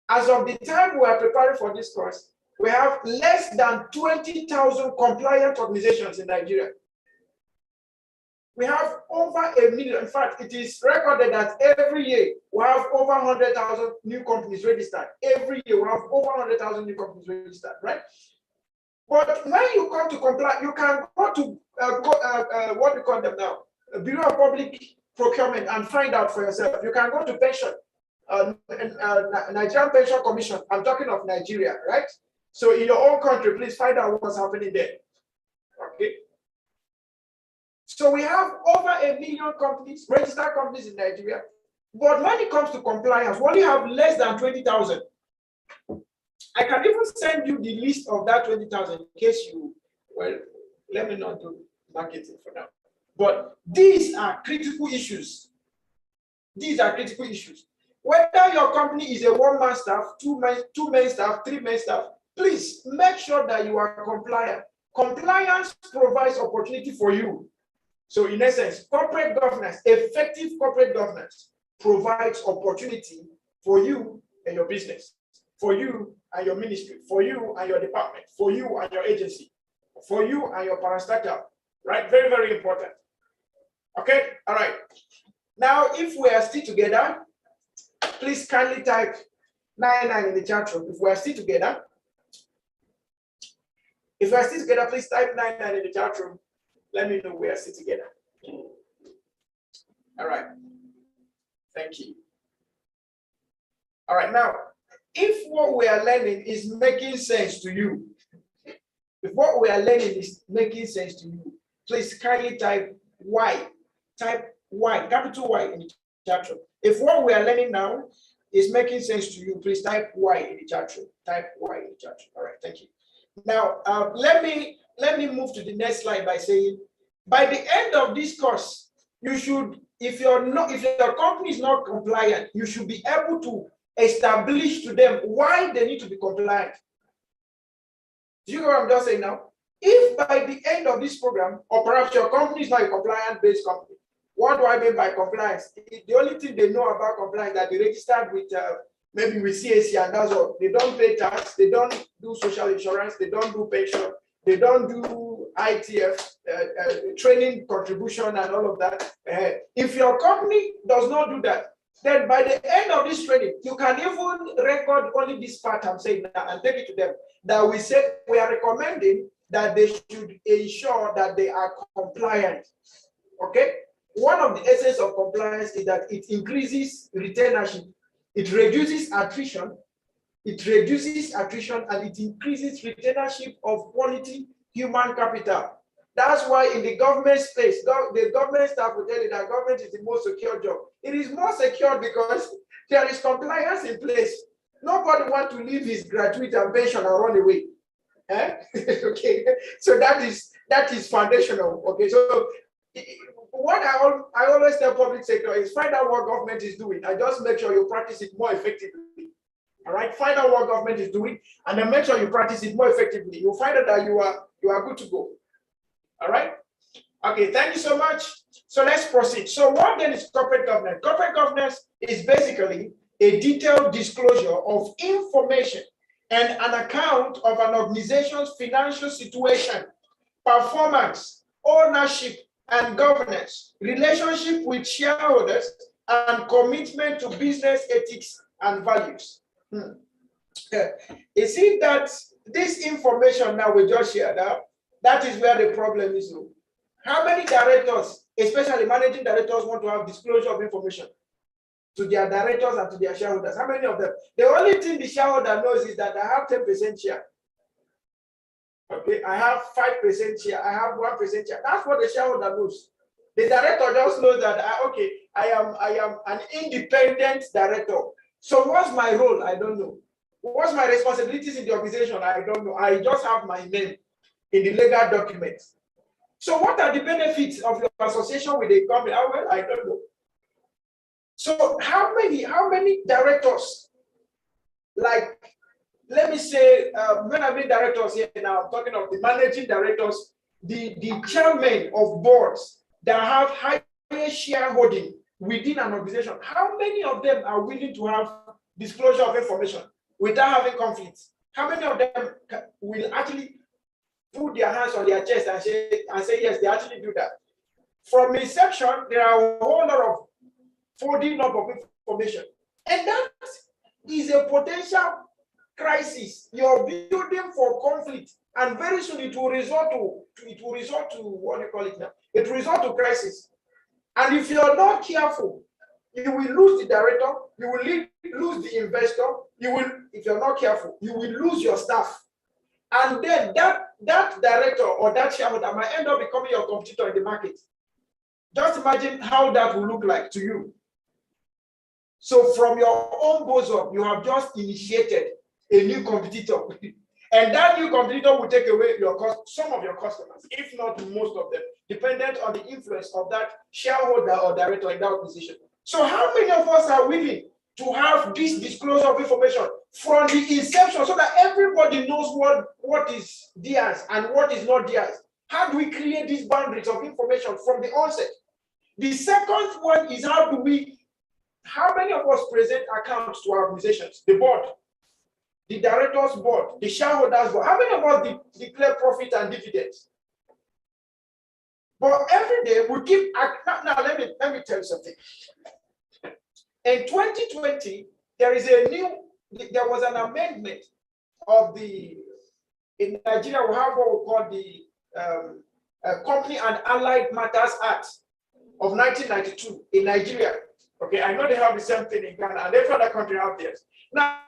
As of the time we are preparing for this course, we have less than 20,000 compliant organizations in Nigeria. We have over 1 million. In fact, it is recorded that every year we have over 100,000 new companies registered. Every year we have over 100,000 new companies registered, right? But when you come to comply, you can go to what we call them now, Bureau of Public Procurement, and find out for yourself. You can go to pension, Nigerian Pension Commission. I'm talking of Nigeria, right? So in your own country, please find out what's happening there. Okay. So we have over 1 million companies, registered companies in Nigeria. But when it comes to compliance, we only have less than 20,000. I can even send you the list of that 20,000 in case you, well, let me not do marketing for now. But these are critical issues. These are critical issues. Whether your company is a one-man staff, two-man staff, three-man staff, please make sure that you are compliant. Compliance provides opportunity for you. So in essence, corporate governance, effective corporate governance provides opportunity for you and your business, for you and your ministry, for you and your department, for you and your agency, for you and your parastatal, right? Very, very important. Okay, all right. Now, if we are still together, please kindly type 9 in the chat room. If we are still together, please type 9 in the chat room. Let me know we are still together. All right. Thank you. All right. Now, if what we are learning is making sense to you, please kindly type Y. Type Y, capital Y in the chat room. If what we are learning now is making sense to you, please type Y in the chat room. Type Y in the chat room. All right, thank you. Now, let me move to the next slide by saying, by the end of this course, you should, if your company is not compliant, you should be able to establish to them why they need to be compliant. Do you know what I'm just saying now? If by the end of this program, or perhaps your company is not a compliant-based company, what do I mean by compliance? The only thing they know about compliance is that they registered with maybe with CAC, and that's all. They don't pay tax, they don't do social insurance, they don't do pension, they don't do ITF, training contribution and all of that. If your company does not do that, then by the end of this training, you can even record only this part I'm saying now and take it to them. That we say we are recommending that they should ensure that they are compliant. Okay? One of the essence of compliance is that it increases retainership, it reduces attrition, and it increases retainership of quality human capital. That's why in the government space, the government staff will tell you that government is the most secure job. It is more secure because there is compliance in place. Nobody wants to leave his gratuity and pension and run away. Okay, so that is foundational. Okay, so what I always tell public sector is find out what government is doing and just make sure you practice it more effectively. All right, find out what government is doing and then make sure you practice it more effectively. You'll find out that you are good to go. All right. Okay, thank you so much. So let's proceed. So what then is corporate governance? Corporate governance is basically a detailed disclosure of information and an account of an organization's financial situation, performance, ownership and governance, relationship with shareholders, and commitment to business ethics and values. You see that this information now we just shared out, that is where the problem is. How many directors, especially managing directors, want to have disclosure of information to their directors and to their shareholders? How many of them? The only thing the shareholder knows is that I have 10% share. Okay, I have 5% share, I have 1% share. That's what the shareholder knows. The director just knows that I am an independent director. So what's my role? I don't know. What's my responsibilities in the organization? I don't know. I just have my name in the legal documents. So what are the benefits of your association with a company? Well, I don't know. So how many directors, like, let me say, when I mean directors here now, I'm talking of the managing directors, the chairman of boards that have higher shareholding within an organization, how many of them are willing to have disclosure of information without having conflicts? How many of them will actually put their hands on their chest and say yes, they actually do that? From inception, there are a whole lot of folding up of information. And that is a potential crisis. You're building for conflict, and very soon it will result to what do you call it now? It will result to crisis. And if you're not careful, you will lose the director, you will lose the investor, if you're not careful, you will lose your staff. And then that director or that shareholder might end up becoming your competitor in the market. Just imagine how that will look like to you. So from your own bosom, you have just initiated a new competitor. And that new competitor will take away some of your customers, if not most of them, dependent on the influence of that shareholder or director in that position. So how many of us are willing to have this disclosure of information from the inception so that everybody knows what is theirs and what is not theirs? How do we create these boundaries of information from the onset? The second one is how many of us present accounts to our organizations, the board, the directors board, the shareholders board? How many of us declare profit and dividends? But every day we keep, now let me tell you something. In 2020, there is a new there was an amendment of in Nigeria, we have what we call the Company and Allied Matters Act of 1992 in Nigeria. Okay, I know they have the same thing in Ghana, and every other country have theirs. Now,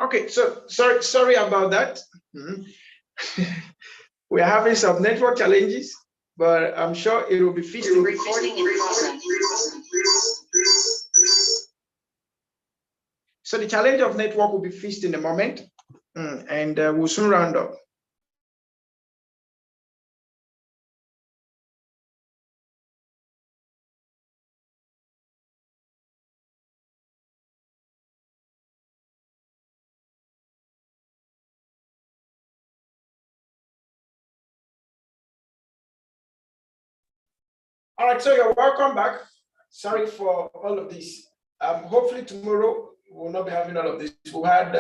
okay, so sorry about that. We're having some network challenges, but I'm sure it will be fixed. So the challenge of network will be fixed in a moment, and we'll soon round up. All right, so you're welcome back. Sorry for all of this. Hopefully tomorrow we'll not be having all of this. We had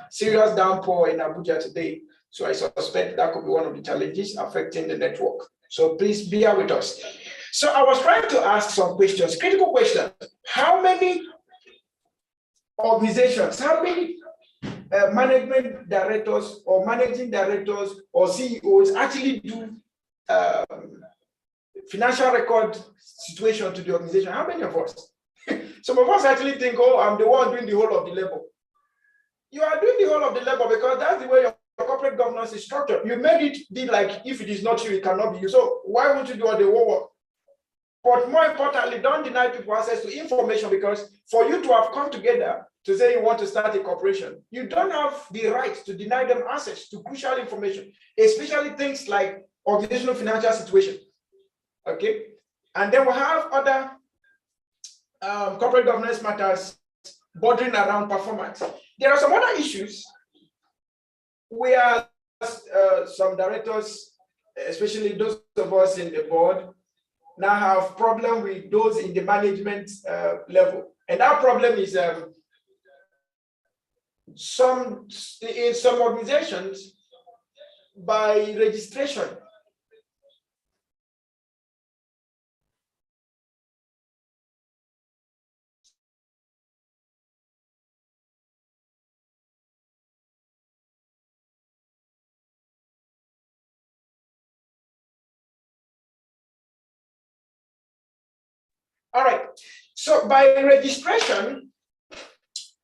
serious downpour in Abuja today, so I suspect that could be one of the challenges affecting the network. So please bear with us. So I was trying to ask some questions, critical questions. How many organizations, how many management directors or managing directors or CEOs actually do financial record situation to the organization? How many of us? Some of us actually think, oh, I'm the one doing the whole of the labor. You are doing the whole of the labor because that's the way your corporate governance is structured. You made it be like if it is not you, it cannot be you. So why won't you do all the work? But more importantly, don't deny people access to information, because for you to have come together to say you want to start a corporation, you don't have the right to deny them access to crucial information, especially things like organizational financial situation. Okay, and then we have other corporate governance matters bordering around performance. There are some other issues where some directors, especially those of us in the board, now have problem with those in the management level, and that problem is in some organizations by registration. All right, so by registration,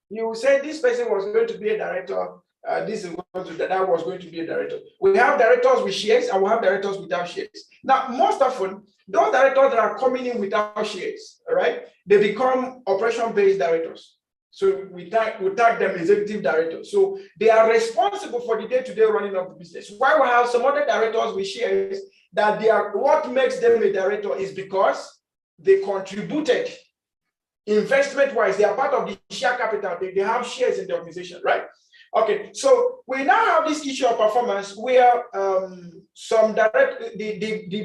you say this person was going to be a director, that was going to be a director. We have directors with shares and we have directors without shares. Now, most often, those directors that are coming in without shares, all right, they become operation-based directors. So we tag them executive directors. So they are responsible for the day-to-day running of the business. While we have some other directors with shares that what makes them a director is because they contributed investment-wise. They are part of the share capital. They have shares in the organization, right? Okay, so we now have this issue of performance where the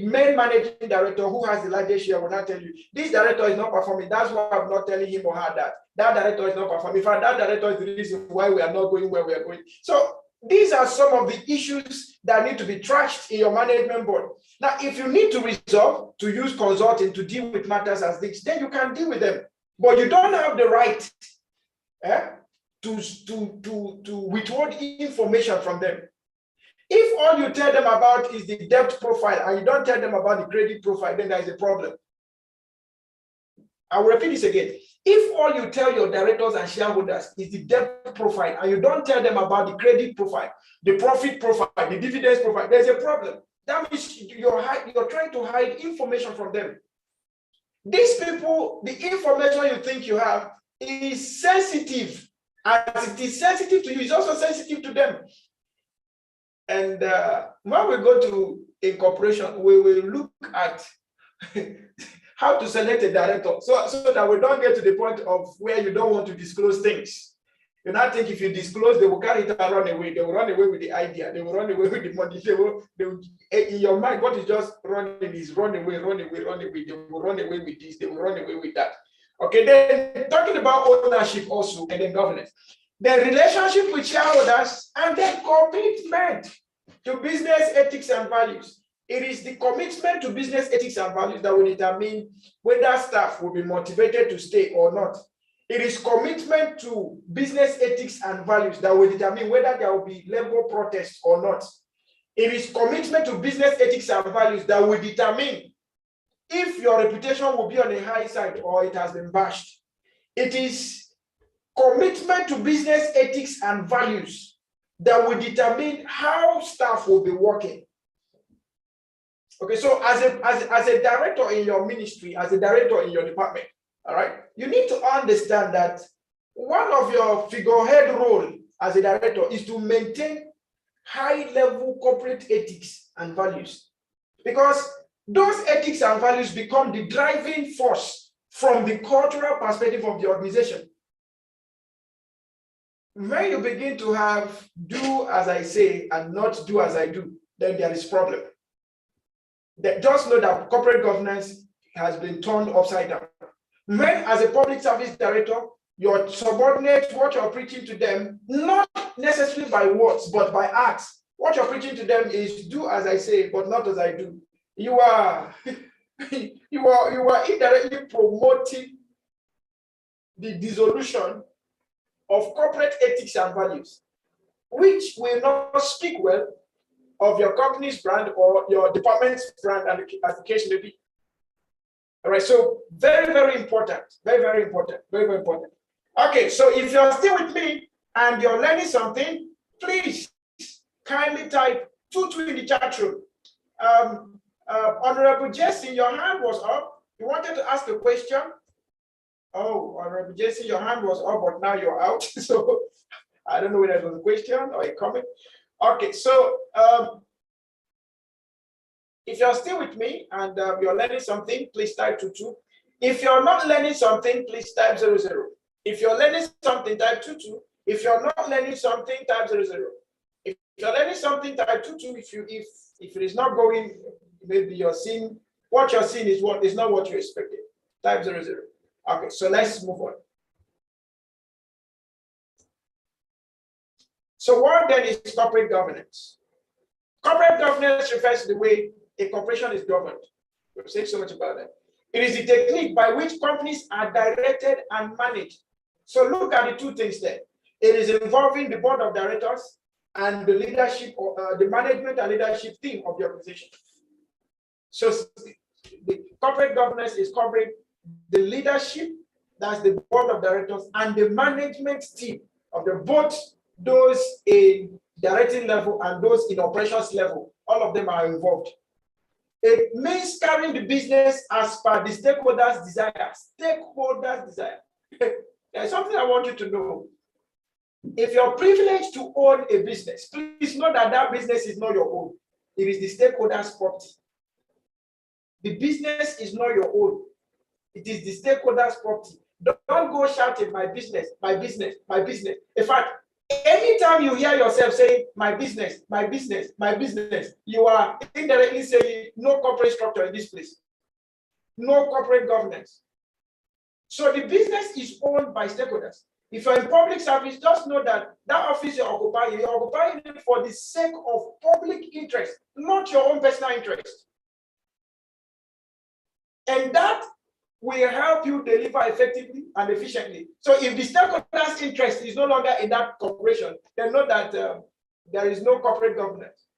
main managing director who has the largest share will not tell you, this director is not performing. That's why I'm not telling him or her that. That director is not performing. In fact, that director is the reason why we are not going where we are going. So these are some of the issues that need to be trashed in your management board. Now, if you need to resolve to use consulting to deal with matters as this, then you can deal with them. But you don't have the right to withhold information from them. If all you tell them about is the debt profile and you don't tell them about the credit profile, then there is a problem. I will repeat this again. If all you tell your directors and shareholders is the debt profile and you don't tell them about the credit profile, the profit profile, the dividends profile, there's a problem. That means you're trying to hide information from them. These people, the information you think you have is sensitive. As it is sensitive to you, it's also sensitive to them. And when we go to incorporation, we will look at how to select a director so that we don't get to the point of where you don't want to disclose things. You not think if you disclose, they will carry it and run away. They will run away with the idea. They will run away with the money. They will, in your mind, what is just running is run away, run away, run away. They will run away with this. They will run away with that. Okay, then talking about ownership also and then governance. The relationship with shareholders and then commitment to business ethics and values. It is the commitment to business ethics and values that will determine whether staff will be motivated to stay or not. It is commitment to business ethics and values that will determine whether there will be labor protests or not. It is commitment to business ethics and values that will determine if your reputation will be on the high side or it has been bashed. It is commitment to business ethics and values that will determine how staff will be working. Okay, so as a director in your ministry, as a director in your department, all right, you need to understand that one of your figurehead role as a director is to maintain high-level corporate ethics and values, because those ethics and values become the driving force from the cultural perspective of the organization. When you begin to have do as I say and not do as I do, then there is problem. Just know that corporate governance has been turned upside down. When, as a public service director, your subordinates, what you're preaching to them, not necessarily by words, but by acts, what you're preaching to them is do as I say, but not as I do. You are indirectly promoting the dissolution of corporate ethics and values, which will not speak well of your company's brand or your department's brand, and as the case may be. All right, so very, very important, very, very important, very, very important. Okay, so if you're still with me and you're learning something, please kindly type 22 in the chat room. Honorable Jesse, your hand was up. You wanted to ask a question. Oh, Honorable Jesse, your hand was up, but now you're out. So I don't know whether it was a question or a comment. Okay, so if you're still with me and you're learning something, please type 22. If you're not learning something, please type 00. If you're learning something, type 22. If you're not learning something, type 00. If you're learning something, type 22. If it is not going, maybe you're seeing what you're seeing is not what you expected. Type 00. Okay, so let's move on. So what then is corporate governance? Corporate governance refers to the way a corporation is governed. We've said so much about that. It is the technique by which companies are directed and managed. So look at the two things there. It is involving the board of directors and the leadership, or the management and leadership team of the organization. So the corporate governance is covering the leadership, that's the board of directors, and the management team of the both those in directing level and those in operations level. All of them are involved. It means carrying the business as per the stakeholders' desire. Stakeholders' desire. There's something I want you to know. If you're privileged to own a business, please know that that business is not your own. It is the stakeholders' property. The business is not your own. It is the stakeholders' property. Don't go shouting, my business, my business, my business. In fact, anytime you hear yourself saying, my business, my business, my business, you are indirectly saying no corporate structure in this place. No corporate governance. So the business is owned by stakeholders. If you're in public service, just know that that office you're occupying it for the sake of public interest, not your own personal interest. And that will help you deliver effectively and efficiently. So if the stakeholders' interest is no longer in that corporation, then know that there is no corporate governance.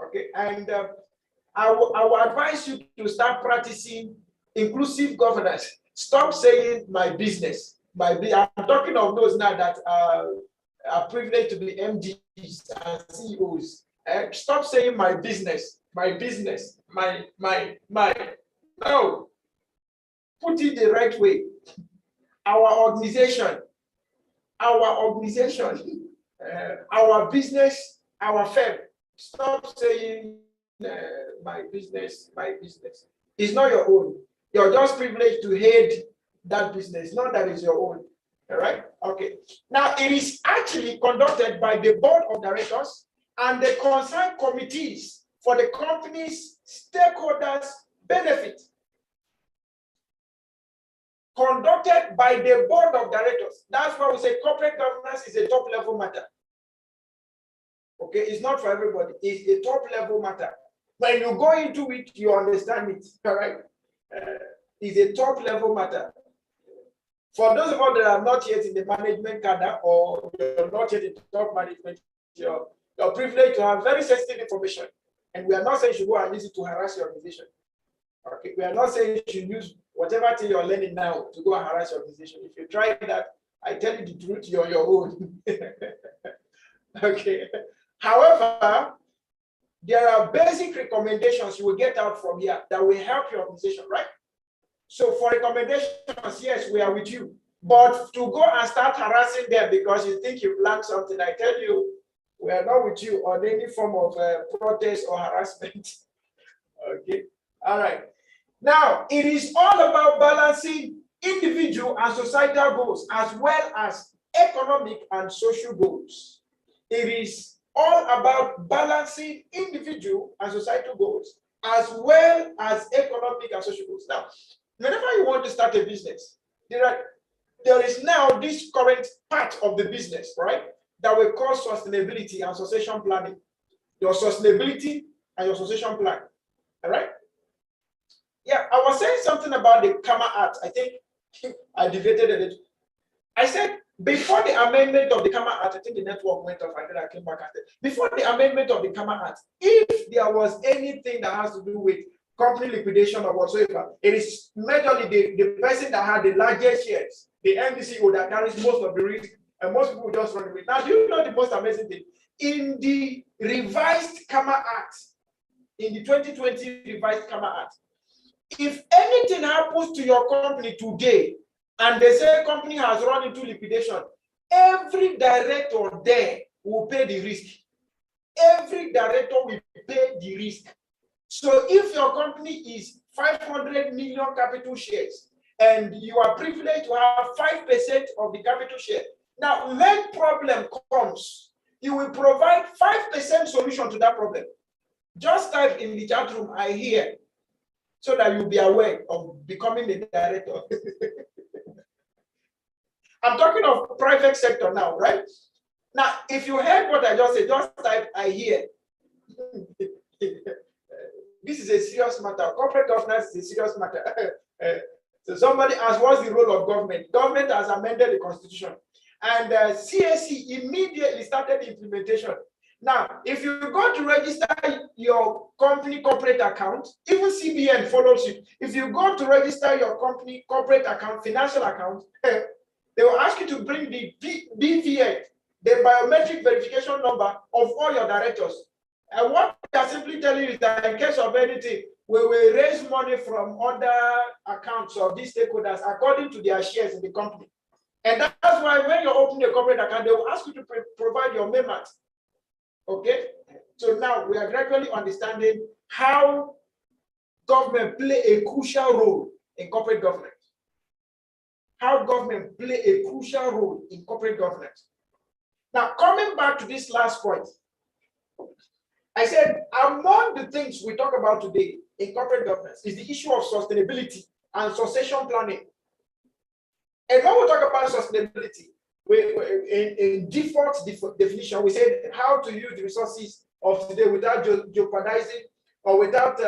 Okay, and I will advise you to start practicing inclusive governance. Stop saying my business. I'm talking of those now that are privileged to be MDs and CEOs. Stop saying my business, my business, my. No. put it the right way. Our organization, our business, our firm. Stop saying my business. It's not your own. You're just privileged to head that business, not that it's your own. All right? Okay. Now, it is actually conducted by the board of directors and the concerned committees for the company's stakeholders' benefit. Conducted by the board of directors. That's why we say corporate governance is a top-level matter. Okay, it's not for everybody. It's a top-level matter. When you go into it, you understand it. All right? It's a top-level matter. For those of us that are not yet in the management cadre or you're not yet in top management, you're privileged to have very sensitive information. And we are not saying you should go and use it to harass your organization. Okay, we are not saying you should use whatever thing you're learning now to go and harass your organization. If you try that, I tell you the truth, you're on your own. Okay. However, there are basic recommendations you will get out from here that will help your organization, right? So for recommendations, yes, we are with you. But to go and start harassing them because you think you've learned something, I tell you, we are not with you on any form of protest or harassment. Okay. All right. Now, it is all about balancing individual and societal goals as well as economic and social goals. It is all about balancing individual and societal goals as well as economic and social goals. Now, whenever you want to start a business, there is now this current part of the business, right, that we call sustainability and succession planning. Your sustainability and your succession plan. All right? Yeah, I was saying something about the Kama Act. I think I debated a little. I said before the amendment of the Kama Act, I think the network went off. I came back and said, before the amendment of the Kama Act, if there was anything that has to do with company liquidation or whatsoever, it is majorly the person that had the largest shares, the MDCO that carries most of the risk, and most people just run away. Now, do you know the most amazing thing? In the revised Kama Act, in the 2020 revised Kama Act, if anything happens to your company today, and they say company has run into liquidation, every director there will pay the risk. Every director will pay the risk. So if your company is 500 million capital shares, and you are privileged to have 5% of the capital share, now when problem comes, you will provide 5% solution to that problem. Just type in the chat room, I hear, so that you'll be aware of becoming the director. I'm talking of private sector now, right? Now, if you heard what I just said, just type I hear. This is a serious matter. Corporate governance is a serious matter. So somebody asked, what's the role of government? Government has amended the constitution. And CAC immediately started the implementation. Now, if you go to register your company corporate account, even CBN follows you. If you go to register your company corporate account, financial account, they will ask you to bring the BVN, the biometric verification number of all your directors. And what they are simply telling you is that in case of anything, we will raise money from other accounts of these stakeholders according to their shares in the company. And that's why when you open a corporate account, they will ask you to provide your MEMAT. Okay, so now we are gradually understanding how government play a crucial role in corporate governance. How government play a crucial role in corporate governance. Now, coming back to this last point, I said among the things we talk about today in corporate governance is the issue of sustainability and succession planning. And when we talk about sustainability, in default definition, we say how to use the resources of today without jeopardizing or without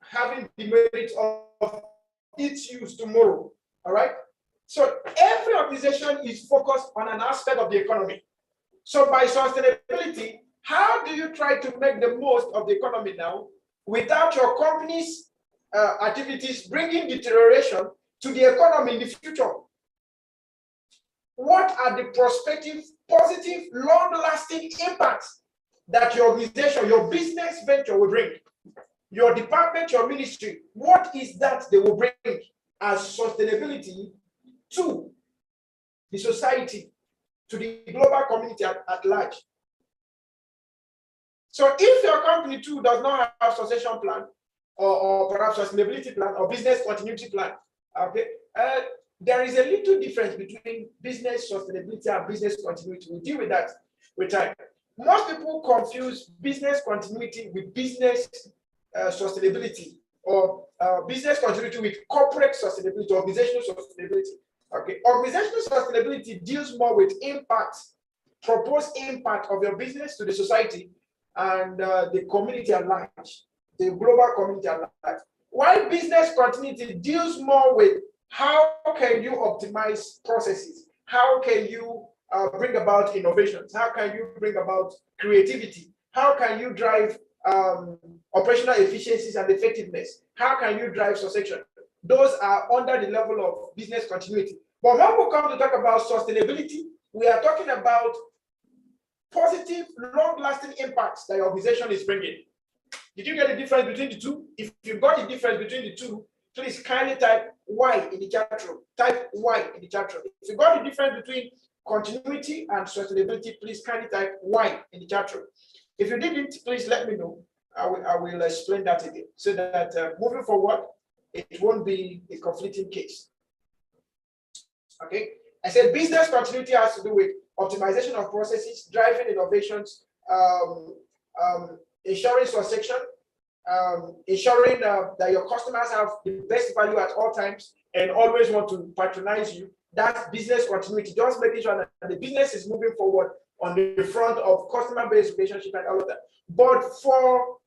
having the merit of its use tomorrow. All right. So every organization is focused on an aspect of the economy. So by sustainability, how do you try to make the most of the economy now without your company's activities bringing deterioration to the economy in the future? What are the prospective, positive, long-lasting impacts that your organization, your business venture will bring? Your department, your ministry, what is that they will bring as sustainability to the society, to the global community at large. So if your company too does not have succession plan, or perhaps sustainability plan or business continuity plan, okay, there is a little difference between business sustainability and business continuity. We'll deal with that with time. Most people confuse business continuity with business sustainability, or business continuity with corporate sustainability, organizational sustainability. Okay, organizational sustainability deals more with impact, proposed impact of your business to the society and the community at large, the global community at large. While business continuity deals more with how can you optimize processes, how can you bring about innovations, how can you bring about creativity, how can you drive operational efficiencies and effectiveness, how can you drive succession. Those are under the level of business continuity. But when we come to talk about sustainability, we are talking about positive, long-lasting impacts that your organization is bringing. Did you get the difference between the two? If you got the difference between the two, please kindly type Y in the chat room. Type Y in the chat room. If you got the difference between continuity and sustainability, please kindly type Y in the chat room. If you didn't, please let me know. I will explain that again, so that moving forward, it won't be a conflicting case. Okay, I said business continuity has to do with optimization of processes, driving innovations, ensuring succession, ensuring that your customers have the best value at all times and always want to patronize you. That's business continuity, just making sure that the business is moving forward on the front of customer-based relationship and all of that. But for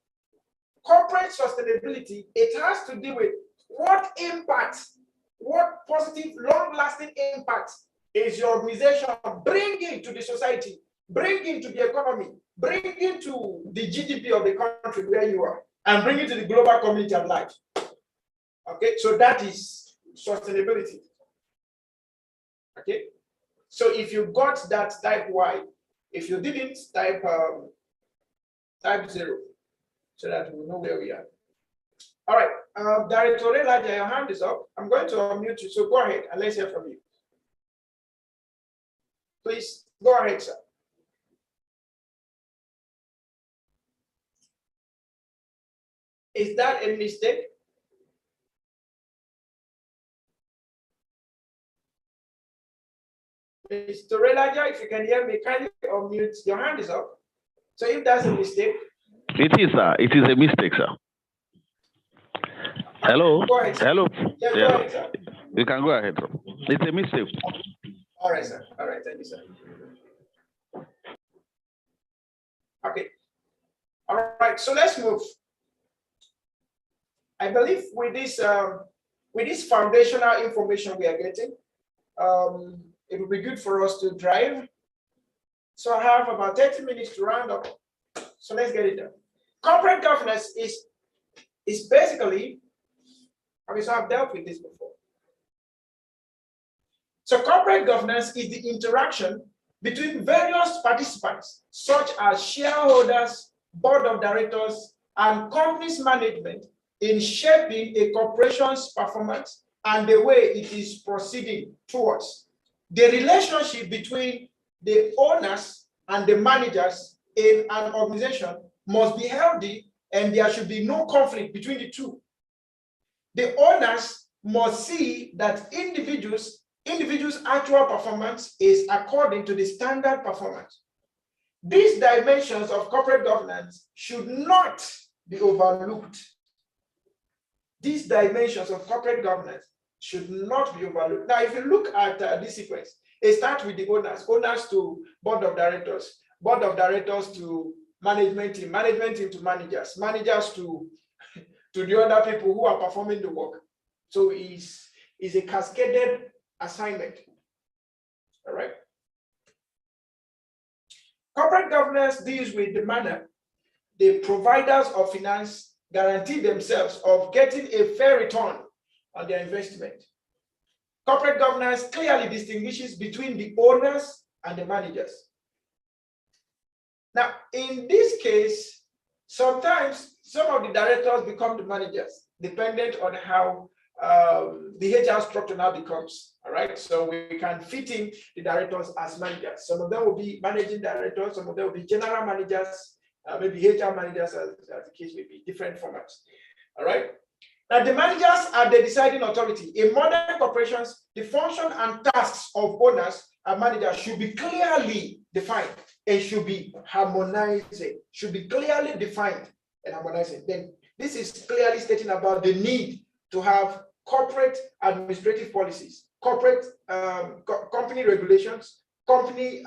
corporate sustainability, it has to do with what impact, what positive, long-lasting impact is your organization bringing to the society, bringing to the economy, bringing to the GDP of the country where you are, and bringing to the global community at large. Okay, so that is sustainability. Okay, so if you got that, type Y. If you didn't, type 0, so that we know where we are. All right, Director Elijah, your hand is up. I'm going to unmute you, so go ahead and let's hear from you. Please go ahead, sir. Is that a mistake? Mr. Elijah, if you can hear me, kindly unmute. Your hand is up. So if that's a mistake. It is, sir. It is a mistake, sir. Hello? Go ahead, sir. Hello? Yeah, Yeah. go ahead, sir. You can go ahead, sir. It's a mistake. All right, sir. All right, thank you, sir. Okay. All right, so let's move. I believe with this foundational information we are getting, it will be good for us to drive. So I have about 30 minutes to round up. So let's get it done. Corporate governance is basically, okay, so I've dealt with this before. So corporate governance is the interaction between various participants, such as shareholders, board of directors, and company's management in shaping a corporation's performance and the way it is proceeding towards. The relationship between the owners and the managers in an organization must be healthy, and there should be no conflict between the two. The owners must see that individuals' actual performance is according to the standard performance. These dimensions of corporate governance should not be overlooked. These dimensions of corporate governance should not be overlooked. Now, if you look at this sequence, it starts with the owners to board of directors to management team to managers to the other people who are performing the work. So it's a cascaded assignment. All right. Corporate governance deals with the manner the providers of finance guarantee themselves of getting a fair return on their investment. Corporate governance clearly distinguishes between the owners and the managers. Now, in this case, sometimes some of the directors become the managers, dependent on how the HR structure now becomes, all right? So we can fit in the directors as managers. Some of them will be managing directors, some of them will be general managers, maybe HR managers, as the case may be, different formats, all right? Now, the managers are the deciding authority. In modern corporations, the function and tasks of owners and managers should be clearly defined and should be harmonizing, should be clearly defined and harmonizing. Then this is clearly stating about the need to have corporate administrative policies, corporate company regulations, company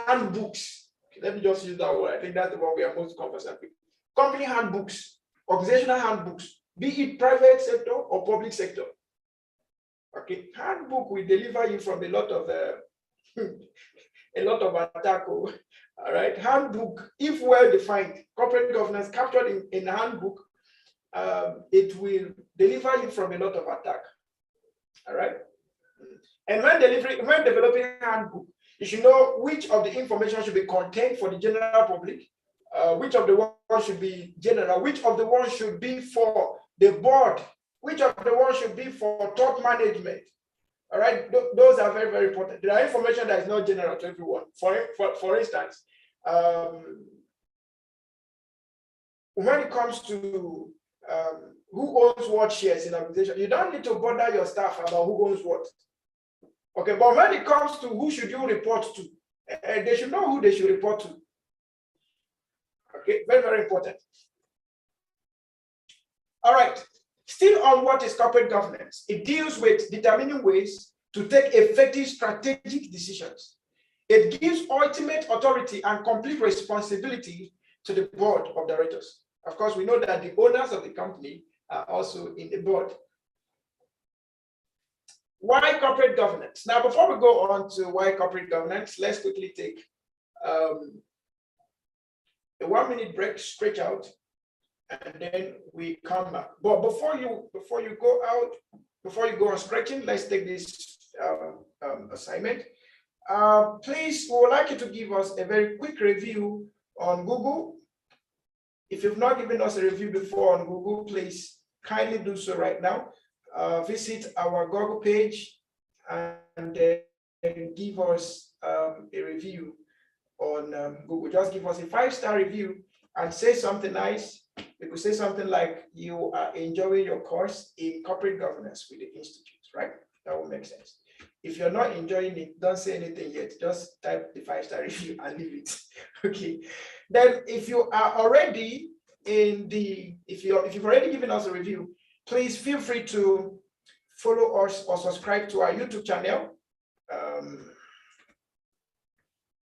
handbooks. Okay, let me just use that word. I think that's the one we are most conversant with. Company handbooks, organizational handbooks, be it private sector or public sector. Okay, handbook will deliver you from a lot of attack. All right, handbook, if well defined, corporate governance captured in the handbook, it will deliver you from a lot of attack. All right, and when developing a handbook, you should know which of the information should be contained for the general public, which of the ones should be general, which of the ones should be for the board, which of the ones should be for top management. All right, those are very, very important. There are information that is not general to everyone. For instance, when it comes to who owns what shares in an organization, you don't need to bother your staff about who owns what. Okay, but when it comes to who should you report to, they should know who they should report to. Okay, very, very important. All right, still on what is corporate governance, it deals with determining ways to take effective strategic decisions. It gives ultimate authority and complete responsibility to the board of directors. Of course, we know that the owners of the company are also in the board. Why corporate governance? Now, before we go on to why corporate governance, let's quickly take a 1 minute break, stretch out, and then we come back. But before you go out, before you go on stretching, let's take this assignment. Please, we would like you to give us a very quick review on Google. If you've not given us a review before on Google, please kindly do so right now. Visit our Google page and then give us a review on Google. Just give us a 5-star review and say something nice. You could say something like you are enjoying your course in corporate governance with the Institute, right? That will make sense. If you're not enjoying it, don't say anything yet. Just type the 5-star review and leave it. Okay. Then, if you are already if you've already given us a review, please feel free to follow us or subscribe to our YouTube channel.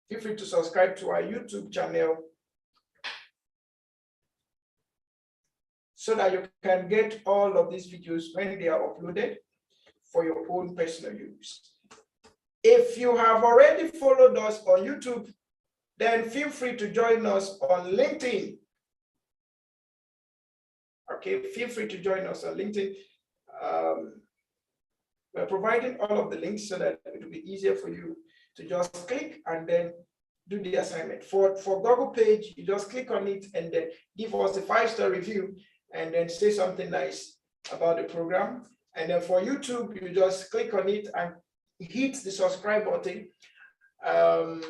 Feel free to subscribe to our YouTube channel so that you can get all of these videos when they are uploaded for your own personal use. If you have already followed us on YouTube, then feel free to join us on LinkedIn. Okay, feel free to join us on LinkedIn. We're providing all of the links so that it will be easier for you to just click and then do the assignment. For Google page, you just click on it and then give us a 5-star review and then say something nice about the program. And then for YouTube, you just click on it and hit the subscribe button and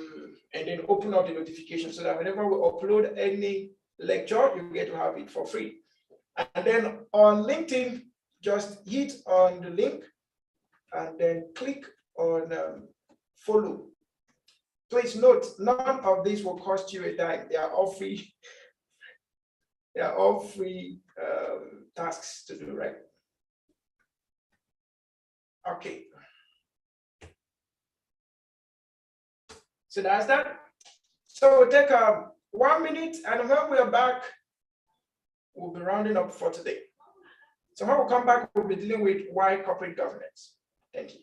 then open up the notification so that whenever we upload any lecture, you get to have it for free. And then on LinkedIn, just hit on the link and then click on follow. Please note, none of these will cost you a dime. They are all free. They are all free tasks to do, right? Okay. So that's that. So we'll take 1 minute, and when we are back, we'll be rounding up for today. So when we come back, we'll be dealing with why corporate governance. Thank you.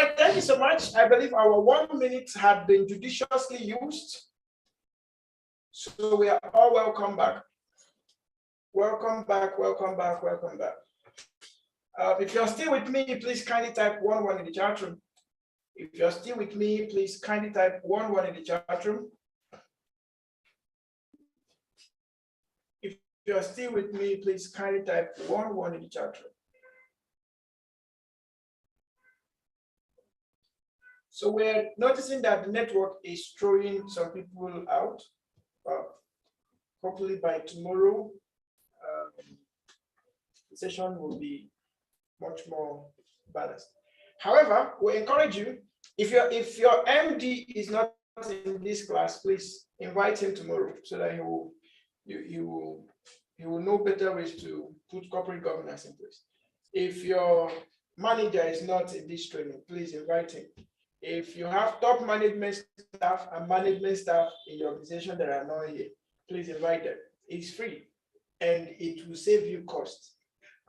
right, thank you so much. I believe our 1 minute had been judiciously used. So we are all welcome back. Welcome back, welcome back, welcome back. If you're still with me, please kindly type 1 in the chat room. If you're still with me, please kindly type 1 in the chat room. If you're still with me, please kindly type 1 in the chat room. So we're noticing that the network is throwing some people out. Hopefully by tomorrow, the session will be much more balanced. However, we encourage you, if your MD is not in this class, please invite him tomorrow so that he will know better ways to put corporate governance in place. If your manager is not in this training, please invite him. If you have top management staff and management staff in your organization that are not here, please invite them. It's free and it will save you cost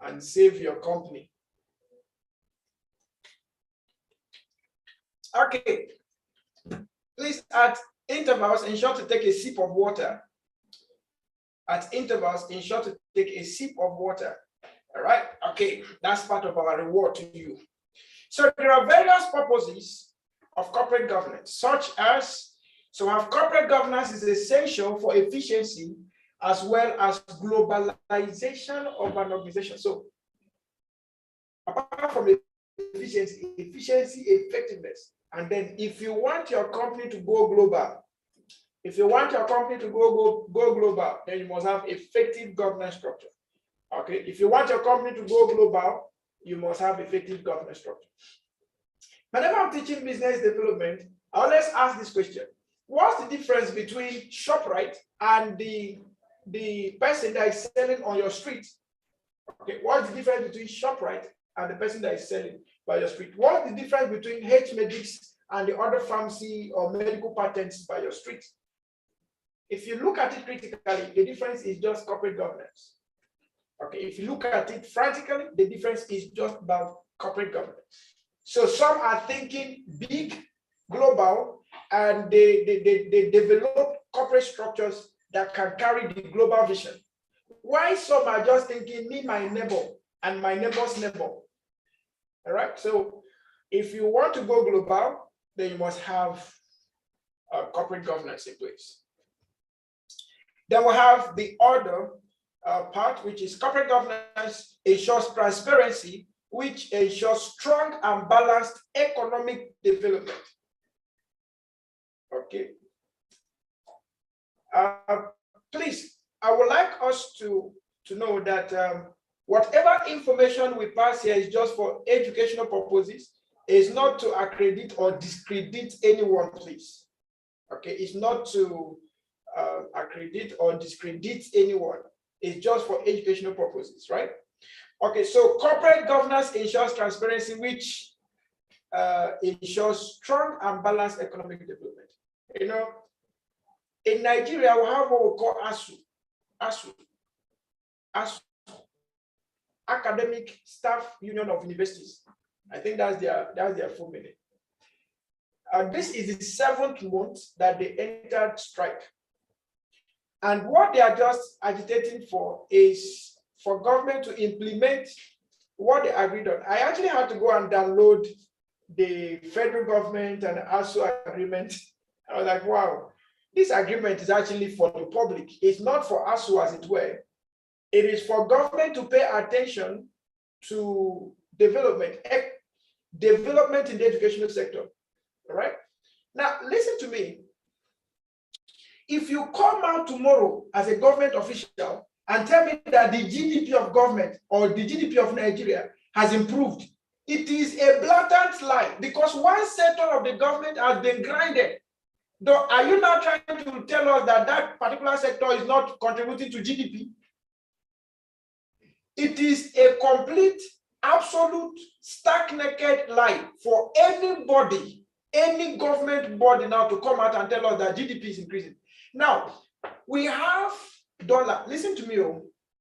and save your company. Okay, please at intervals ensure to take a sip of water. At intervals ensure to take a sip of water. All right, okay, that's part of our reward to you. So there are various purposes of corporate governance, such as, so our corporate governance is essential for efficiency as well as globalization of an organization. So apart from efficiency, effectiveness. And then if you want your company to go global, then you must have effective governance structure. Okay, if you want your company to go global, you must have effective governance structure. Whenever I'm teaching business development, I always ask this question: what's the difference between ShopRite and the person that is selling on your street? Okay, what's the difference between ShopRite and the person that is selling by your street? What's the difference between H-Medics and the other pharmacy or medical patents by your street? If you look at it critically, the difference is just corporate governance. Okay, if you look at it frantically, the difference is just about corporate governance. So some are thinking big, global, and they develop corporate structures that can carry the global vision. Why some are just thinking me, my neighbor, and my neighbor's neighbor. All right, so if you want to go global, then you must have corporate governance in place. Then we have the other part, which is corporate governance ensures transparency, which ensures strong and balanced economic development. Okay. Please, I would like us to know that whatever information we pass here is just for educational purposes. It's not to accredit or discredit anyone, please. Okay, it's not to accredit or discredit anyone. It's just for educational purposes, right? Okay, so corporate governance ensures transparency, which ensures strong and balanced economic development. You know, in Nigeria, we have what we call ASU, Academic Staff Union of Universities. I think that's their full meaning. This is the 7th month that they entered strike. And what they are just agitating for is for government to implement what they agreed on. I actually had to go and download the federal government and ASU agreement. I was like, wow, this agreement is actually for the public. It's not for ASU, as it were. It is for government to pay attention to development in the educational sector. All right? Now, listen to me. If you come out tomorrow as a government official and tell me that the GDP of government or the GDP of Nigeria has improved, it is a blatant lie, because one sector of the government has been grinded. Though, are you now trying to tell us that that particular sector is not contributing to GDP? It is a complete, absolute, stark-naked lie for anybody, any government body now to come out and tell us that GDP is increasing. Now, we have dollar, listen to me,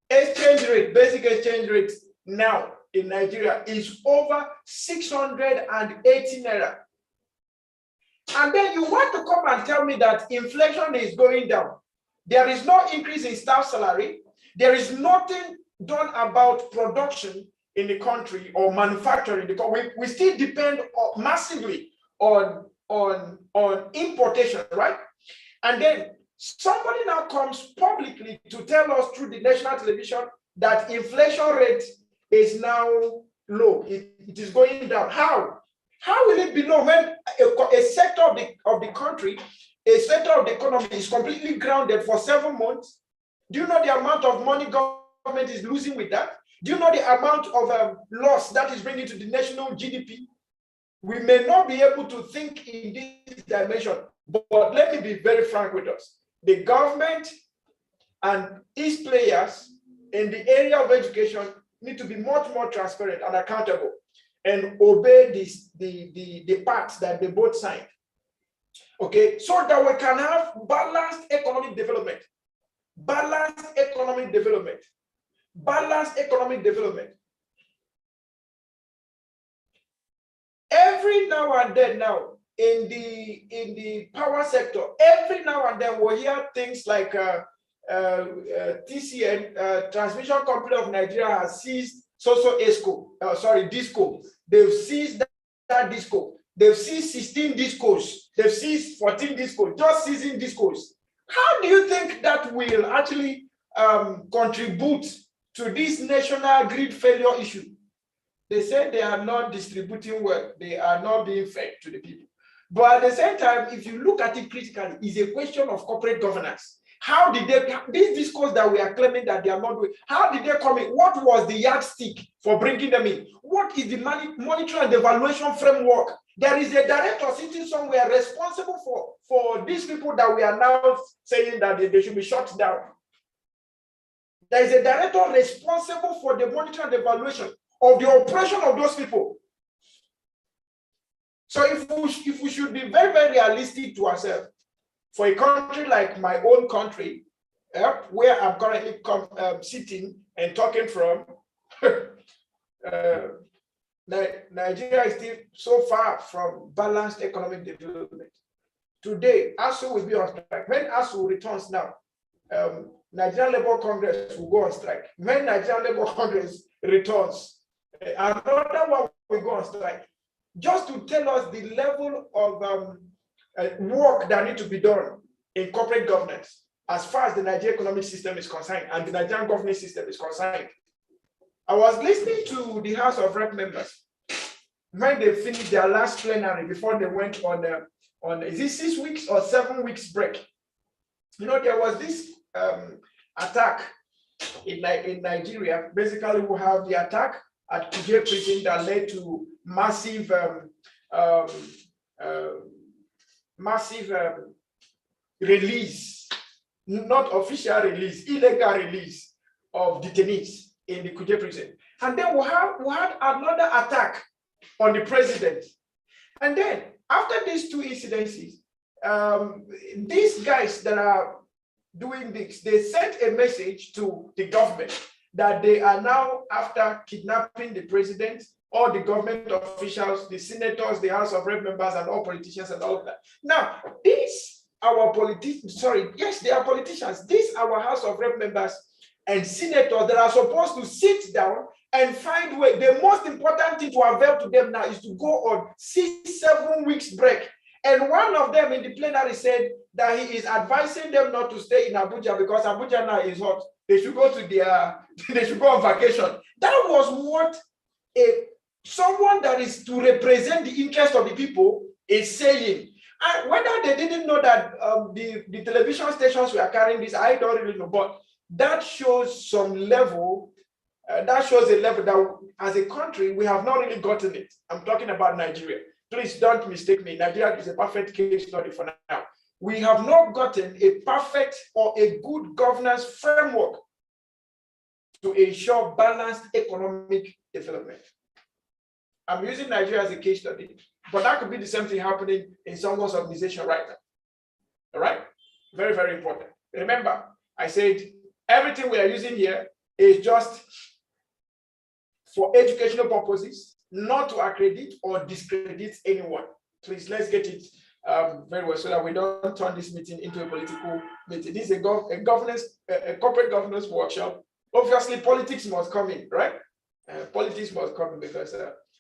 exchange rate, basic exchange rate now in Nigeria is over 680 naira. And then you want to come and tell me that inflation is going down. There is no increase in staff salary. There is nothing done about production in the country or manufacturing. We still depend massively on importation, right? And then somebody now comes publicly to tell us through the national television that inflation rate is now low. It is going down. How? How will it be low when a sector of the country, a sector of the economy is completely grounded for 7 months? Do you know the amount of money government is losing with that? Do you know the amount of loss that is bringing to the national GDP? We may not be able to think in this dimension, but let me be very frank with us. The government and its players in the area of education need to be much more transparent and accountable and obey the parts that they both signed. Okay, so that we can have balanced economic development. Balanced economic development. Balanced economic development. Every now and then now in the power sector, every now and then we'll hear things like TCN, Transmission Company of Nigeria, has seized Disco. They've seized that Disco. They've seized 16 discos. They've seized 14 discos, just seizing discos. How do you think that will actually contribute to this national grid failure issue? They say they are not distributing well. They are not being fed to the people. But at the same time, if you look at it critically, it's a question of corporate governance. How did they, these discourse that we are claiming that they are not doing, how did they come in? What was the yardstick for bringing them in? What is the monitoring and evaluation framework? There is a director sitting somewhere responsible for these people that we are now saying that they should be shut down. There is a director responsible for the monitoring and evaluation of the operation of those people. So if we should be very, very realistic to ourselves, for a country like my own country, where I'm currently sitting and talking from, Nigeria is still so far from balanced economic development. Today, ASU will be on strike. When ASU returns now, Nigerian Labour Congress will go on strike. When Nigerian Labour Congress returns, another one will go on strike. Just to tell us the level of work that needs to be done in corporate governance as far as the Nigerian economic system is concerned and the Nigerian governance system is concerned. I was listening to the House of Rep members when they finished their last plenary before they went on is it 6 weeks or 7 weeks break? You know, there was this attack in Nigeria. Basically, we have the attack at Kuje prison that led to massive release, not official release, illegal release of detainees in the Kuje prison. And then we had another attack on the president. And then after these two incidences, these guys that are doing this, they sent a message to the government that they are now after kidnapping the president, all the government officials, the senators, the House of Rep members, and all politicians and all of that. Now, these our politicians, they are politicians. These our House of Rep members and senators that are supposed to sit down and find way. The most important thing to avail to them now is to go on 6-7 weeks break. And one of them in the plenary said that he is advising them not to stay in Abuja because Abuja now is hot. They should go to they should go on vacation. That was what someone that is to represent the interest of the people is saying. And whether they didn't know that the television stations were carrying this, I don't really know. But that shows some level. That shows a level that as a country, we have not really gotten it. I'm talking about Nigeria. Please don't mistake me. Nigeria is a perfect case study for now. We have not gotten a perfect or a good governance framework to ensure balanced economic development. I'm using Nigeria as a case study, but that could be the same thing happening in someone's organization right now. All right? Very, very important. Remember, I said everything we are using here is just for educational purposes, not to accredit or discredit anyone. Please, let's get it very well so that we don't turn this meeting into a political meeting. This is a corporate governance workshop. Obviously, politics must come in, right? Politics must come in because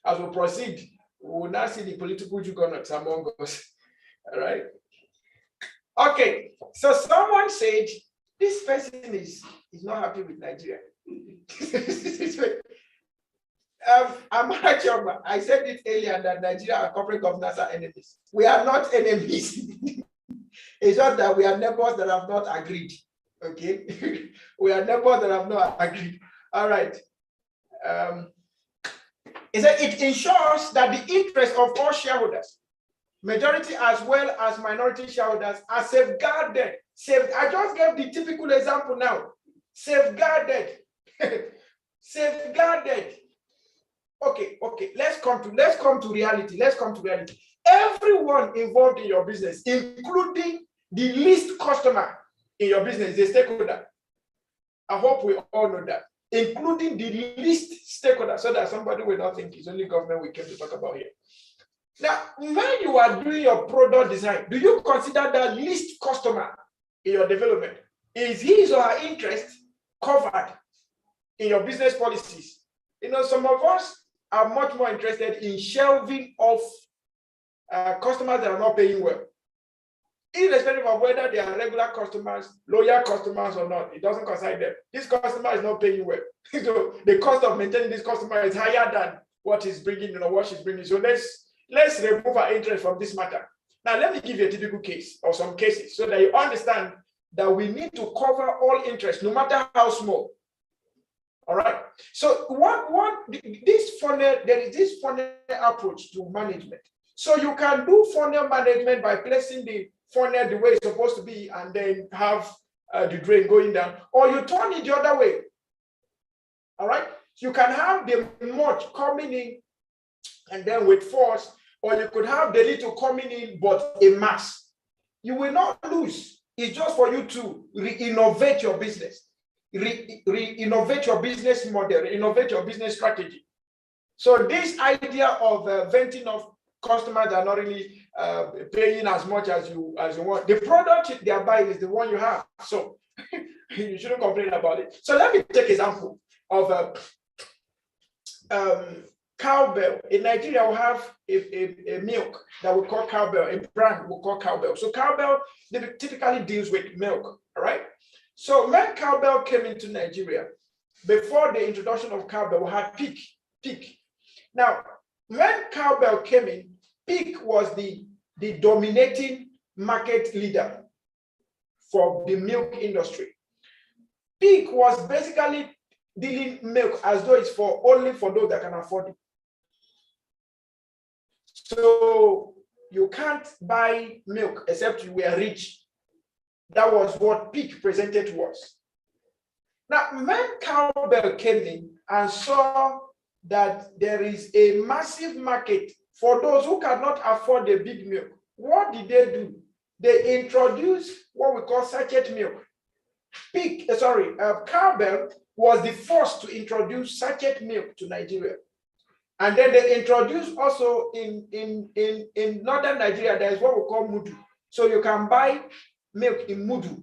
as we proceed, we will not see the political juggernauts among us. All right. Okay. So someone said this person is not happy with Nigeria. I said it earlier that Nigeria and corporate governors are enemies. We are not enemies. It's just that we are neighbors that have not agreed. Okay, we are neighbors that have not agreed. All right. It ensures that the interests of all shareholders, majority as well as minority shareholders, are safeguarded. I just gave the typical example now. Safeguarded. Safeguarded. Okay. Let's come to reality. Everyone involved in your business, including the least customer in your business, is a stakeholder. I hope we all know that, including the least stakeholder, so that somebody will not think it's only government we came to talk about here. Now, when you are doing your product design, do you consider that least customer in your development? Is his or her interest covered in your business policies? Some of us are much more interested in shelving off customers that are not paying well. Irrespective of whether they are regular customers, loyal customers or not, it doesn't concern them. This customer is not paying well. So the cost of maintaining this customer is higher than what he's bringing, what she's bringing. So let's remove our interest from this matter. Now, let me give you a typical case or some cases so that you understand that we need to cover all interests, no matter how small. All right. So there is this funnel approach to management. So you can do funnel management by placing the funnel the way it's supposed to be and then have the drain going down, or you turn it the other way. All right. So you can have the much coming in and then with force, or you could have the little coming in but a mass. You will not lose. It's just for you to re-innovate your business. Re-innovate your business model, innovate your business strategy. So this idea of venting off customers that are not really paying as much as you want. The product they are buying is the one you have. So you shouldn't complain about it. So let me take an example of Cowbell. In Nigeria, we have a milk that we call Cowbell, a brand we call Cowbell. So Cowbell typically deals with milk, all right? So when Cowbell came into Nigeria, before the introduction of Cowbell, we had Peak. Now, when Cowbell came in, Peak was the dominating market leader for the milk industry. Peak was basically dealing milk as though it's only for those that can afford it. So you can't buy milk except you were rich. That was what Peak presented to us. Now, when Cowbell came in and saw that there is a massive market for those who cannot afford the big milk, what did they do? They introduced what we call sachet milk. Cowbell was the first to introduce sachet milk to Nigeria. And then they introduced also in northern Nigeria, there's what we call Mudu. So you can buy milk in Mudu,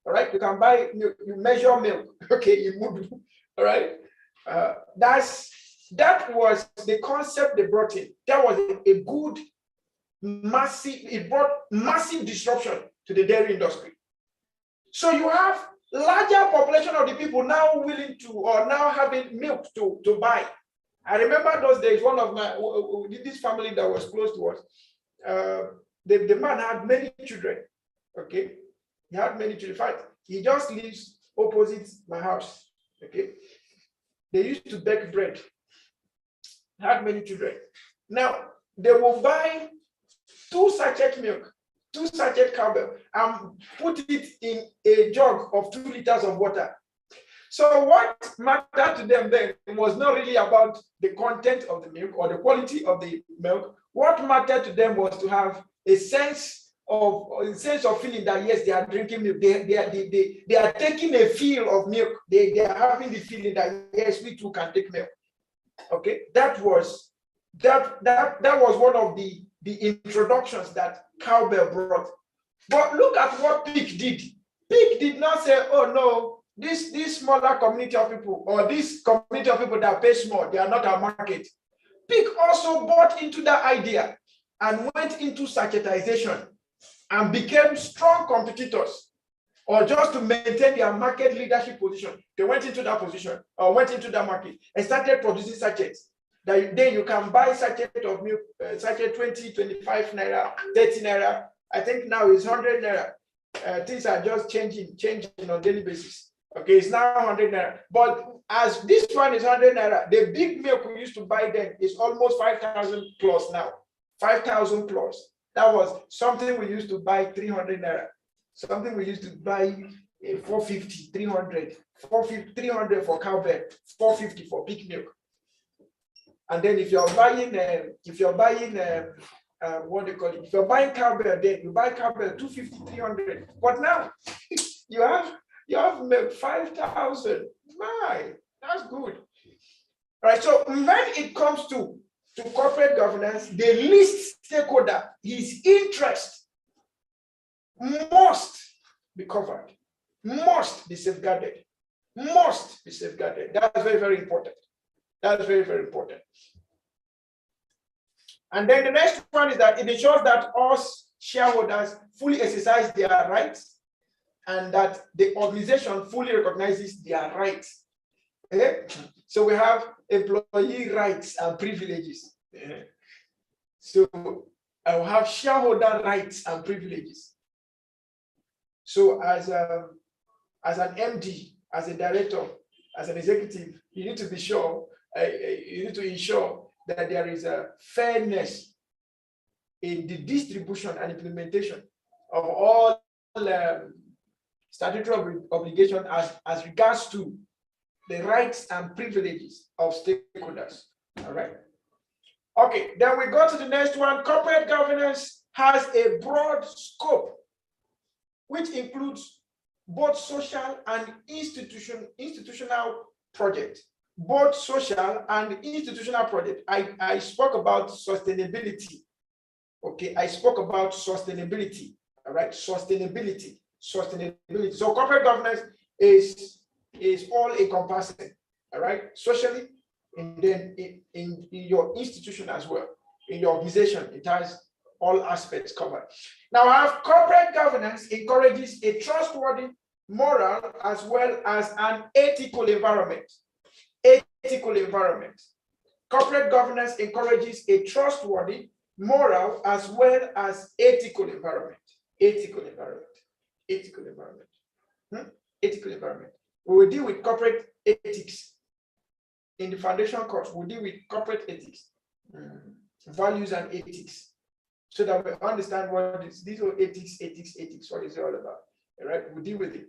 all right? You can buy milk, you measure milk, okay, in Mudu, all right? That was the concept they brought in. That was a good, it brought massive disruption to the dairy industry. So you have larger population of the people now willing to, or now having milk to buy. I remember those days, one of this family that was close to us, the man had many children, okay? He had many children. In fact, he just lives opposite my house, okay? They used to bake bread. He had many children. Now, they will buy 2 sachet milk, 2 sachet Cowbell, and put it in a jug of 2 liters of water. So what mattered to them then was not really about the content of the milk or the quality of the milk. What mattered to them was to have a sense of feeling that yes, they are drinking milk. They are taking a feel of milk. They are having the feeling that yes, we too can take milk. Okay, that was one of the introductions that Cowbell brought. But look at what PIC did. PIC did not say, oh no, this smaller community of people or this community of people that pay small, they are not our market. PIC also bought into that idea and went into sachetization and became strong competitors, or just to maintain their market leadership position. They went into that position or went into that market and started producing sachets. Then you can buy sachet of milk, sachet 20, 25 naira, 30 naira. I think now it's 100 naira. Things are just changing on a daily basis. Okay, it's now 100 naira. But as this one is 100 naira, the big milk we used to buy then is almost 5,000 plus now. 5,000 plus. That was something we used to buy 300 naira. Something we used to buy 450, 300, 450, 300 for Cowbell, 450 for PIC milk. And then if you're buying what they call it, if you're buying Cowbell, then you buy Cowbell 250, 300. But now you have milk 5,000. My, that's good. All right. So when it comes to corporate governance, the least stakeholder, his interest must be covered, must be safeguarded, must be safeguarded. That's very, very important. That's very, very important. And then the next one is that it ensures that us shareholders fully exercise their rights and that the organization fully recognizes their rights. Okay? So we have employee rights and privileges. So I will have shareholder rights and privileges. So as an MD, as a director, as an executive, you need to be sure, you need to ensure that there is a fairness in the distribution and implementation of all statutory obligations as regards to the rights and privileges of stakeholders. All right. Okay, then we go to the next one. Corporate governance has a broad scope, which includes both social and institutional projects. Both social and institutional projects. I spoke about sustainability. Okay, I spoke about sustainability. All right, sustainability. So corporate governance is all encompassing. All right, socially, and then in your institution as well, in your organization, it has all aspects covered. Now, our corporate governance encourages a trustworthy, moral, as well as an ethical environment. Ethical environment. Corporate governance encourages a trustworthy, moral, as well as ethical environment. Ethical environment. Ethical environment. Ethical environment. We will deal with corporate ethics. In the foundation course, we'll deal with corporate ethics, values and ethics, so that we understand what these are ethics, what is it all about. All right, we'll deal with it.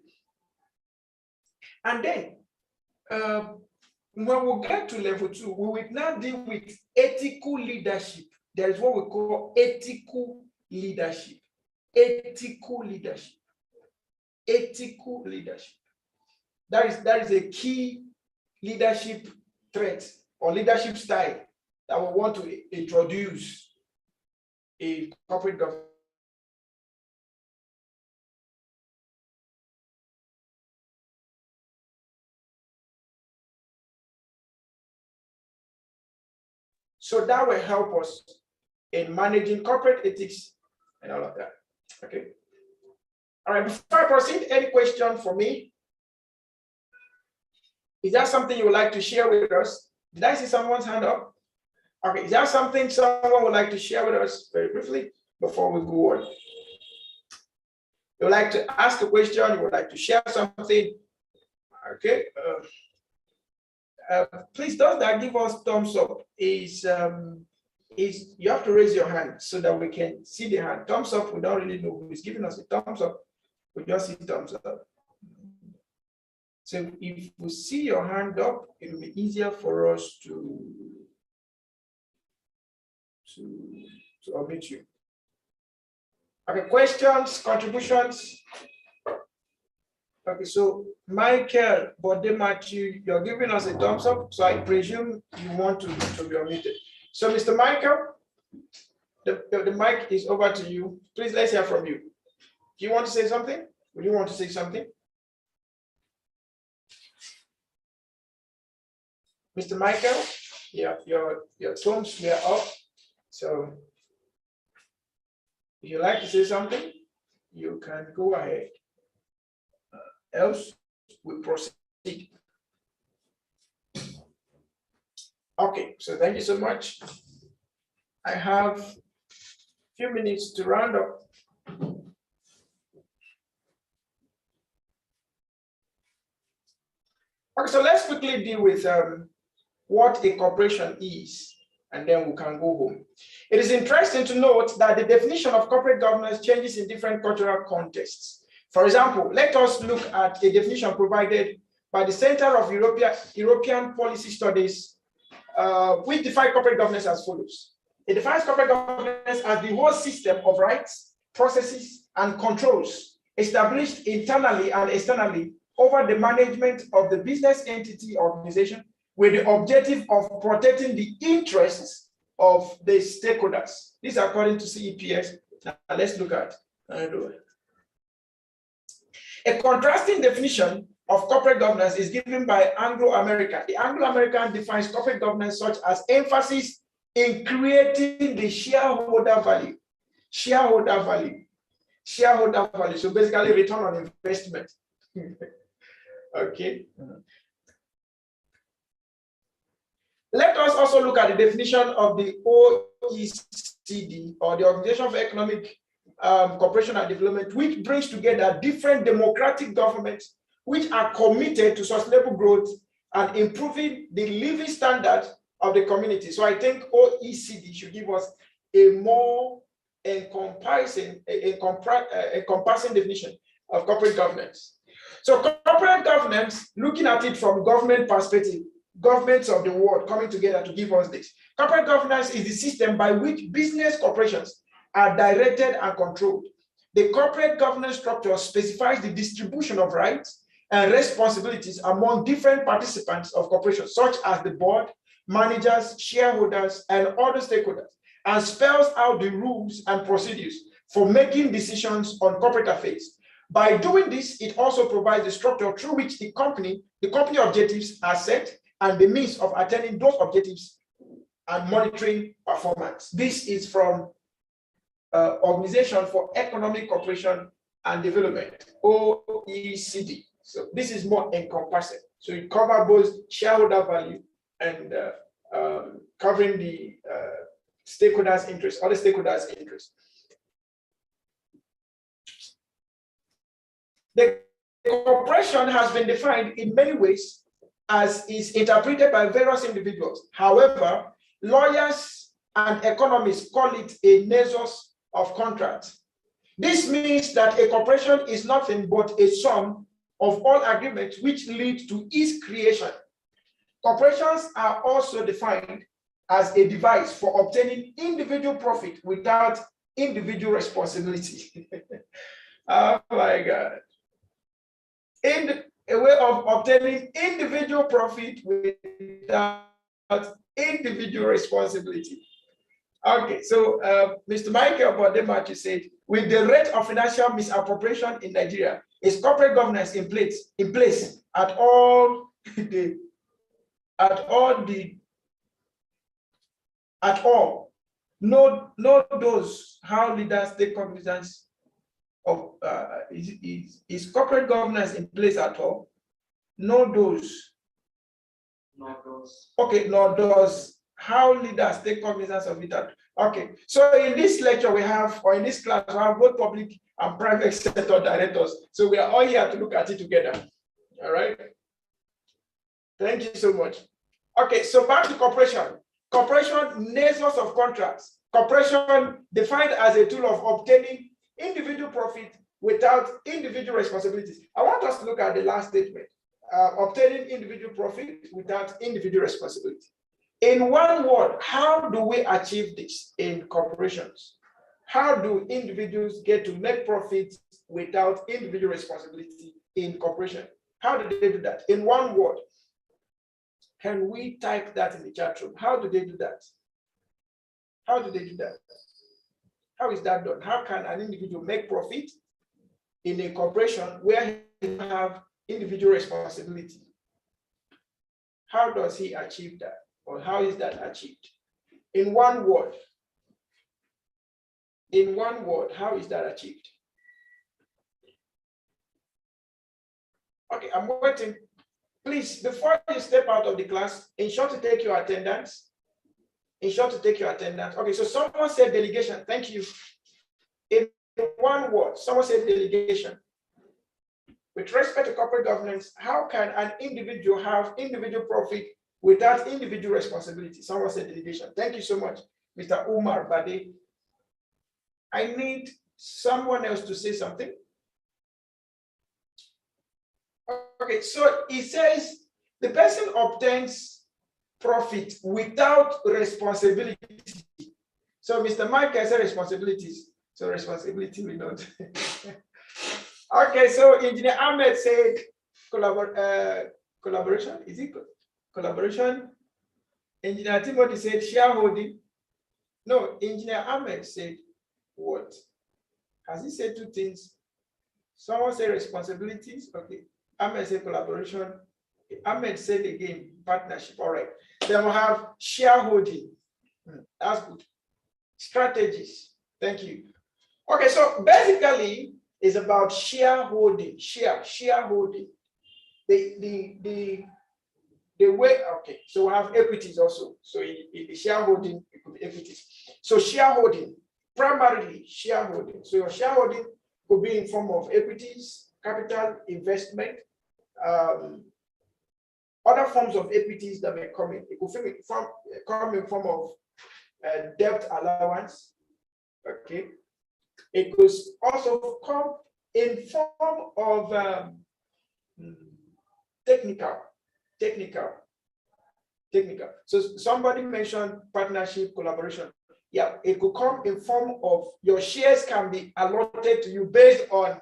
And then when we get to level 2, we will now deal with ethical leadership. There is what we call ethical leadership. Ethical leadership. Ethical leadership. That is a key leadership trait or leadership style that we want to introduce in corporate governance. So that will help us in managing corporate ethics and all of that. Okay. All right, before I proceed, any question for me? Is that something you would like to share with us? Did I see someone's hand up? Okay, is that something someone would like to share with us very briefly before we go on? You would like to ask a question, you would like to share something? Okay. Please, those that give us thumbs up is you have to raise your hand so that we can see the hand. Thumbs up, we don't really know who is giving us a thumbs up. We just see thumbs up. So if we see your hand up, it will be easier for us to unmute you. Okay, questions, contributions? Okay, so Michael Bode Matthew, you're giving us a thumbs up, so I presume you want to be unmuted. So, Mr. Michael, the mic is over to you. Please, let's hear from you. Do you want to say something? Would you want to say something? Mr. Michael, yeah, your thumbs were up. So if you like to say something, you can go ahead. Else, we proceed. Okay, so thank you so much. I have a few minutes to round up. Okay, so let's quickly deal with what a corporation is, and then we can go home. It is interesting to note that the definition of corporate governance changes in different cultural contexts. For example, let us look at a definition provided by the Center of European Policy Studies, which defines corporate governance as follows. It defines corporate governance as the whole system of rights, processes, and controls established internally and externally over the management of the business entity or organization with the objective of protecting the interests of the stakeholders. This is according to CEPS. Now let's look at a contrasting definition of corporate governance is given by Anglo-American. The Anglo-American defines corporate governance such as emphasis in creating the shareholder value. Shareholder value. Shareholder value. So basically return on investment. Okay. Let us also look at the definition of the OECD, or the Organization for Economic Cooperation and Development, which brings together different democratic governments which are committed to sustainable growth and improving the living standard of the community. So I think OECD should give us a more encompassing definition of corporate governance. So corporate governance, looking at it from government perspective, governments of the world coming together to give us this. Corporate governance is the system by which business corporations are directed and controlled. The corporate governance structure specifies the distribution of rights and responsibilities among different participants of corporations, such as the board, managers, shareholders, and other stakeholders, and spells out the rules and procedures for making decisions on corporate affairs. By doing this, it also provides the structure through which the company objectives are set and the means of attaining those objectives and monitoring performance. This is from Organization for Economic Cooperation and Development, OECD. So this is more encompassing. So it covers both shareholder value and covering the stakeholders' interest, other stakeholders' interest. The corporation has been defined in many ways as is interpreted by various individuals. However, lawyers and economists call it a nexus of contracts. This means that a corporation is nothing but a sum of all agreements which lead to its creation. Corporations are also defined as a device for obtaining individual profit without individual responsibility. Oh my God. In a way of obtaining individual profit without individual responsibility. Okay, so Mr. Michael Bode Matthew said, with the rate of financial misappropriation in Nigeria, is corporate governance in place at all no those how leaders take cognizance of is corporate governance in place at all? No those. Okay, no those how leaders take cognizance of it. Okay, so in this lecture we have, or in this class, we have both public and private sector directors. So we are all here to look at it together. All right. Thank you so much. Okay, so back to corporation. Corporation, nexus of contracts. Corporation defined as a tool of obtaining individual profit without individual responsibilities. I want us to look at the last statement. Obtaining individual profit without individual responsibility. In one word, how do we achieve this in corporations? How do individuals get to make profits without individual responsibility in corporation. How do they do that? In one word. Can we type that in the chat room? How do they do that? How do they do that? How is that done? How can an individual make profit in a corporation where he have individual responsibility? How does he achieve that? Or how is that achieved? In one word. In one word, how is that achieved? Okay, I'm waiting. Please, before you step out of the class, ensure to take your attendance. Ensure to take your attendance. Okay, so someone said delegation. Thank you. In one word, someone said delegation. With respect to corporate governance, how can an individual have individual profit without individual responsibility? Someone said delegation. Thank you so much, Mr. Umar Bade. I need someone else to say something. Okay, so it says the person obtains profit without responsibility. So Mr. Michael said responsibilities. So responsibility we not. Okay, so Engineer Ahmed said collaboration. Is it collaboration? Engineer Timothy said shareholding. No, Engineer Ahmed said what? Has he said two things? Someone said responsibilities. Okay. Ahmed said collaboration. Ahmed said again partnership. All right. Then we'll have shareholding. That's good. Strategies. Thank you. Okay, so basically it's about shareholding. Shareholding. The way, okay, so we have equities also. So in the shareholding, it could be equities. So shareholding, primarily shareholding. So your shareholding could be in form of equities, capital investment, other forms of equities that may come in. It could come in form of debt allowance. Okay. It could also come in form of technical. So somebody mentioned partnership, collaboration. Yeah, it could come in form of your shares can be allotted to you based on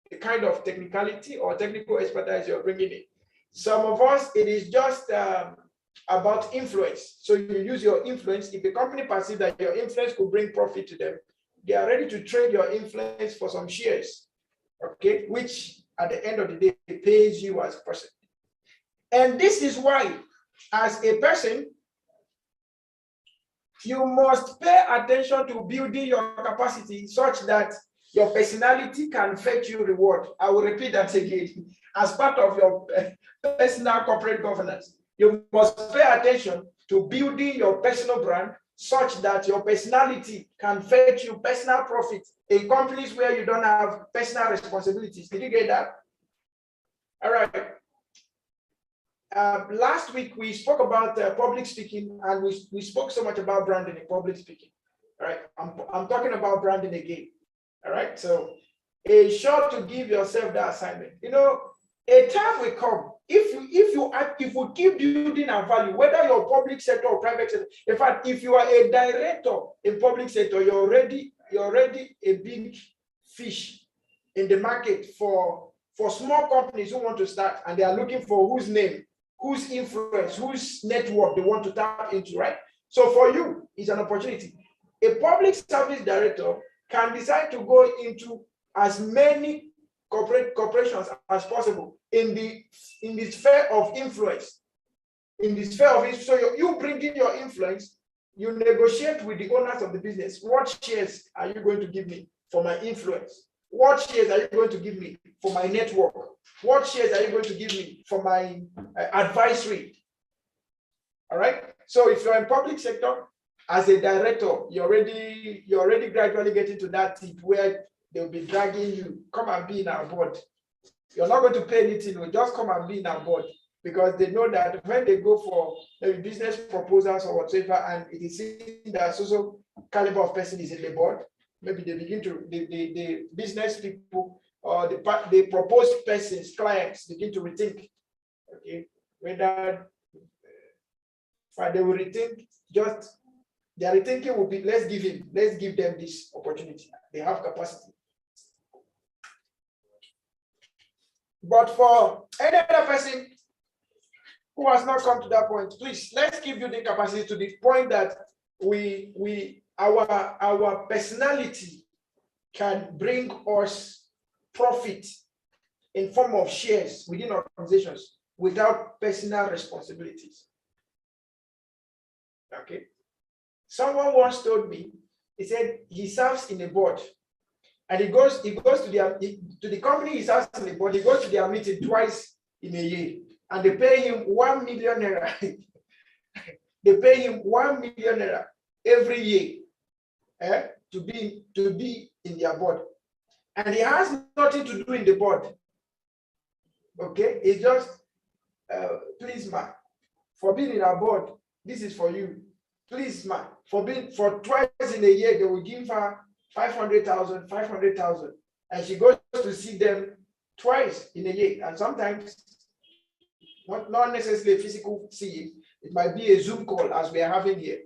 the kind of technicality or technical expertise you're bringing in. Some of us, it is just about influence. So you use your influence. If the company perceives that your influence could bring profit to them, they are ready to trade your influence for some shares, okay, which at the end of the day pays you as a person. And this is why, as a person, you must pay attention to building your capacity such that your personality can fetch you reward. I will repeat that again. As part of your personal corporate governance, you must pay attention to building your personal brand such that your personality can fetch you personal profit in companies where you don't have personal responsibilities. Did you get that? All right. Last week, we spoke about public speaking, and we spoke so much about branding in public speaking. All right. I'm talking about branding again. All right. So, sure to give yourself that assignment. You know, a time will come if you keep building a value, whether you're public sector or private sector. In fact, if you are a director in public sector, you're already a big fish in the market for small companies who want to start, and they are looking for whose name, whose influence, whose network they want to tap into, right? So for you, it's an opportunity. A public service director can decide to go into as many corporations as possible in the sphere of influence. So you bring in your influence, you negotiate with the owners of the business. What shares are you going to give me for my influence? What shares are you going to give me for my network? What shares are you going to give me for my advisory? All right. So if you're in public sector, as a director, you're already gradually getting to that tip where they'll be dragging you. Come and be in our board. You're not going to pay anything. You'll just come and be in our board, because they know that when they go for business proposals or whatever, and it is seen that so caliber of person is in the board, maybe they begin to the business people or the proposed persons, clients begin to rethink. Okay, whether they will rethink. Just their rethinking will be, let's give them this opportunity. They have capacity. But for any other person who has not come to that point, please, let's keep building capacity to the point that our personality can bring us profit in form of shares within organizations without personal responsibilities. Okay. Someone once told me, he said he serves in a board, and he goes to the company he serves in the board, he goes to their meeting twice in a year, and they pay him 1 million naira. They pay him 1 million naira every year to be in their board. And he has nothing to do in the board. Okay, it's just please, ma, for being in our board, this is for you. Please, ma, for twice in a year, they will give her 500,000, and she goes to see them twice in a year, and sometimes not necessarily a physical seeing. It might be a Zoom call as we are having here.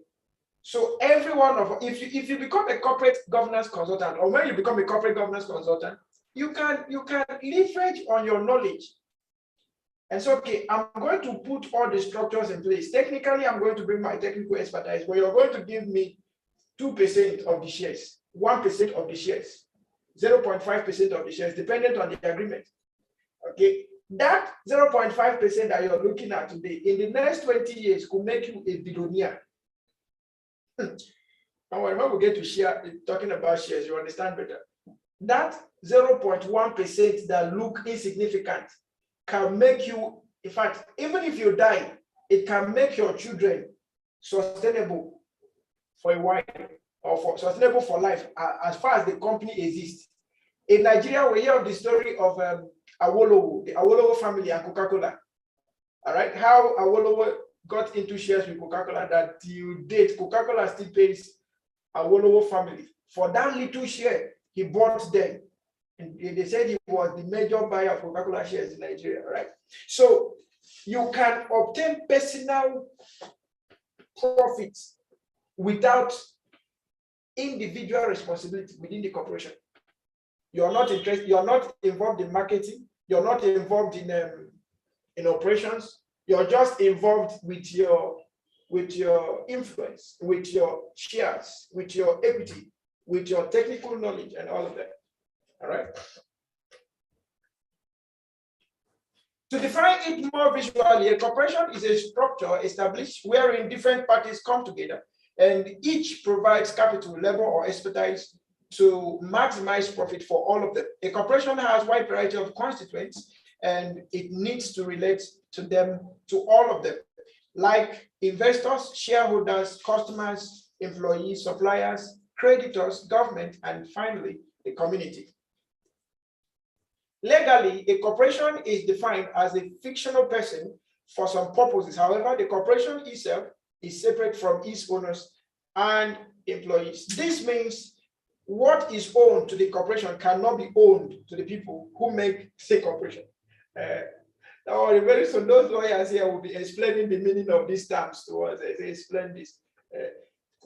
So every one of, if you become a corporate governance consultant, or when you become a corporate governance consultant, you can leverage on your knowledge. And so, okay, I'm going to put all the structures in place. Technically, I'm going to bring my technical expertise, but you're going to give me 2% of the shares, 1% of the shares, 0.5% of the shares, dependent on the agreement. Okay, that 0.5% that you're looking at today, in the next 20 years, could make you a billionaire. And when we get to share, talking about shares, you understand better. That 0.1% that look insignificant can make you, in fact, even if you die, it can make your children sustainable for a while, or sustainable for life as far as the company exists. In Nigeria, we hear of the story of Awolowo, the Awolowo family and Coca-Cola. All right, how Awolowo got into shares with Coca-Cola, that till date, Coca-Cola still pays Awolowo family for that little share he bought them. And they said he was the major buyer of Coca-Cola shares in Nigeria, right? So you can obtain personal profits without individual responsibility within the corporation. You're not interested, you're not involved in marketing, you're not involved in operations, you're just involved with your influence, with your shares, with your equity, with your technical knowledge and all of that. All right. To define it more visually, a corporation is a structure established wherein different parties come together and each provides capital, labor, or expertise to maximize profit for all of them. A corporation has a wide variety of constituents and it needs to relate to them, to all of them, like investors, shareholders, customers, employees, suppliers, creditors, government, and finally, the community. Legally, a corporation is defined as a fictional person for some purposes. However, the corporation itself is separate from its owners and employees. This means what is owned to the corporation cannot be owned to the people who make the corporation. Now, very soon, those lawyers here will be explaining the meaning of these terms to us as they explain this.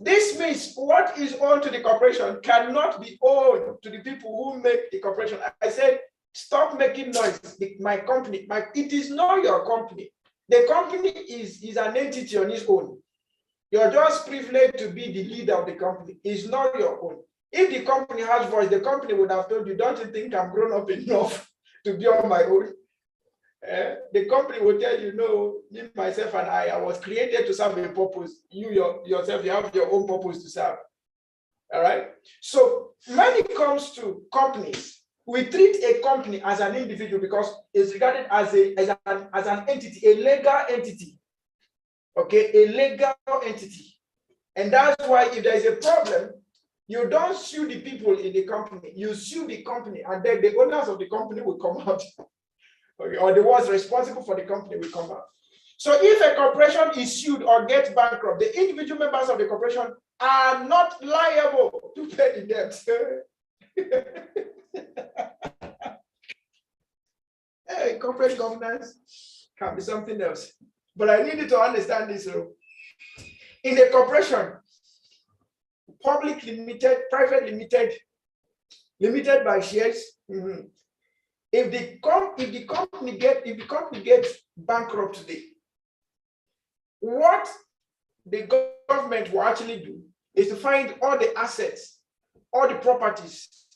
This means what is owned to the corporation cannot be owned to the people who make the corporation. I said, stop making noise. My company, it is not your company. The company is an entity on its own. You're just privileged to be the leader of the company. It's not your own. If the company has voice, the company would have told you, don't you think I'm grown up enough to be on my own? The company will tell you, no, me, myself, and I was created to serve a purpose. You yourself, you have your own purpose to serve. All right. So when it comes to companies, we treat a company as an individual because it's regarded as an entity, a legal entity. Okay, a legal entity. And that's why if there is a problem, you don't sue the people in the company, you sue the company, and then the owners of the company will come out. Okay, or the ones responsible for the company will come out. So if a corporation is sued or gets bankrupt, the individual members of the corporation are not liable to pay the debt. Hey, corporate governance can be something else. But I need you to understand this. In a corporation, public limited, private limited, limited by shares, if the company gets bankrupt today, what the government will actually do is to find all the assets, all the properties,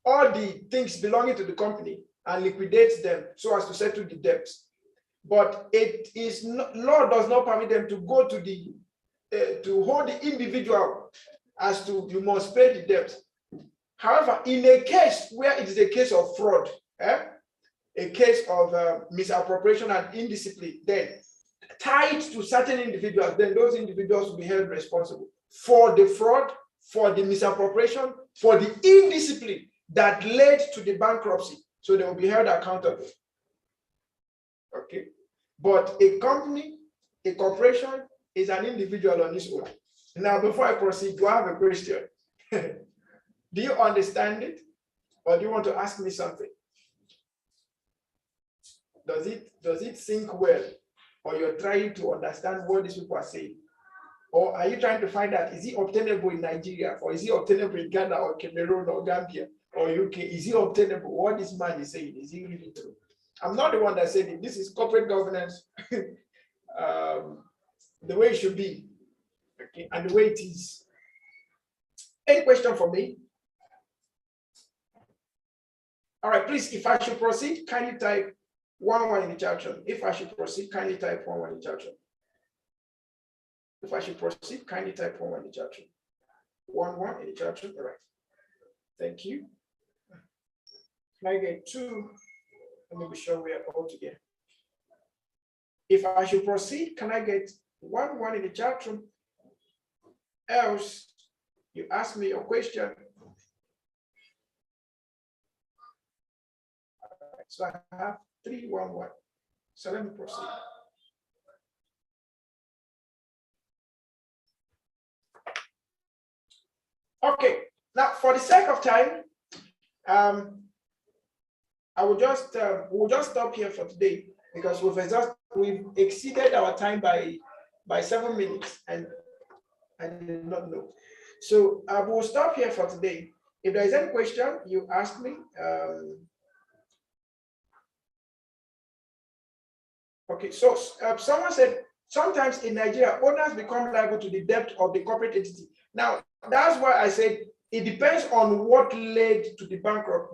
all the things belonging to the company and liquidate them so as to settle the debts. But it is not, law does not permit them to go to the to hold the individual as to you must pay the debt. However, in a case where it is a case of fraud, a case of misappropriation and indiscipline, then tied to certain individuals, then those individuals will be held responsible for the fraud, for the misappropriation, for the indiscipline that led to the bankruptcy. So they will be held accountable. Okay. But a company, a corporation is an individual on its own. Now, before I proceed, do I have a question? Do you understand it? Or do you want to ask me something? Does it sink well? Or you're trying to understand what these people are saying? Or are you trying to find out, is it obtainable in Nigeria? Or is it obtainable in Ghana or Cameroon or Gambia or UK? Is it obtainable? What this man is saying, is it really true? I'm not the one that said it. This is corporate governance, the way it should be, okay, and the way it is. Any question for me? All right, please, if I should proceed, kindly type 1 in the chat room. If I should proceed, kindly type 1 in the chat room. If I should proceed, kindly type 1 in the chat room. 1 in the chat room. All right. Thank you. Can I get 2? Let me be sure we are all together. If I should proceed, can I get 1 in the chat room? Else, you ask me your question. All right, so I have 311. So let me proceed. Okay, now for the sake of time, I will just we'll just stop here for today because we've exceeded our time by 7 minutes and I did not know. So we'll stop here for today. If there is any question, you ask me. Okay, so someone said sometimes in Nigeria, owners become liable to the debt of the corporate entity. Now, that's why I said it depends on what led to the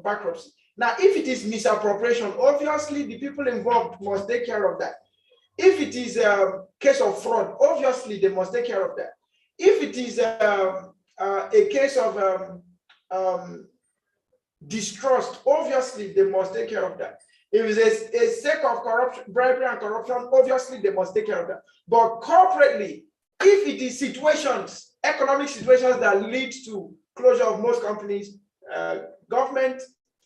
bankruptcy. Now, if it is misappropriation, obviously the people involved must take care of that. If it is a case of fraud, obviously they must take care of that. If it is a case of distrust, obviously they must take care of that. If it's a sake of corruption, bribery and corruption, obviously they must take care of that. But corporately, if it is situations, economic situations that lead to closure of most companies, government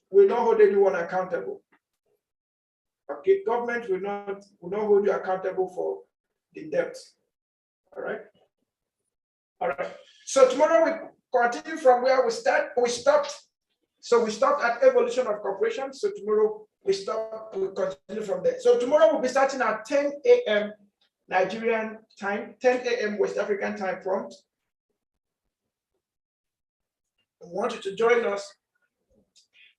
will not hold anyone accountable. Okay, government will not hold you accountable for the debt. All right. All right. So tomorrow we continue from where we stopped. So we stopped at evolution of corporation. So tomorrow we continue from there. So tomorrow we'll be starting at 10 a.m. Nigerian time, 10 a.m. West African time prompt. I want you to join us.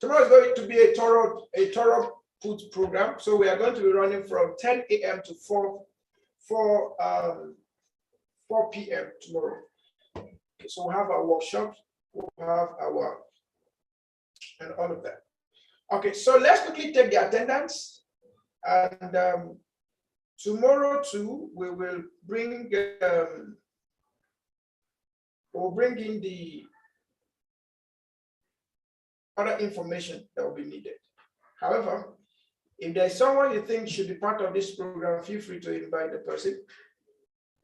Tomorrow is going to be a thorough put program. So we are going to be running from 10 a.m. to 4 p.m. tomorrow. Okay, so we'll have our workshop, we'll have our, and all of that. Okay, so let's quickly take the attendance. And tomorrow too, we will bring, we'll bring in the other information that will be needed. However, if there's someone you think should be part of this program, feel free to invite the person.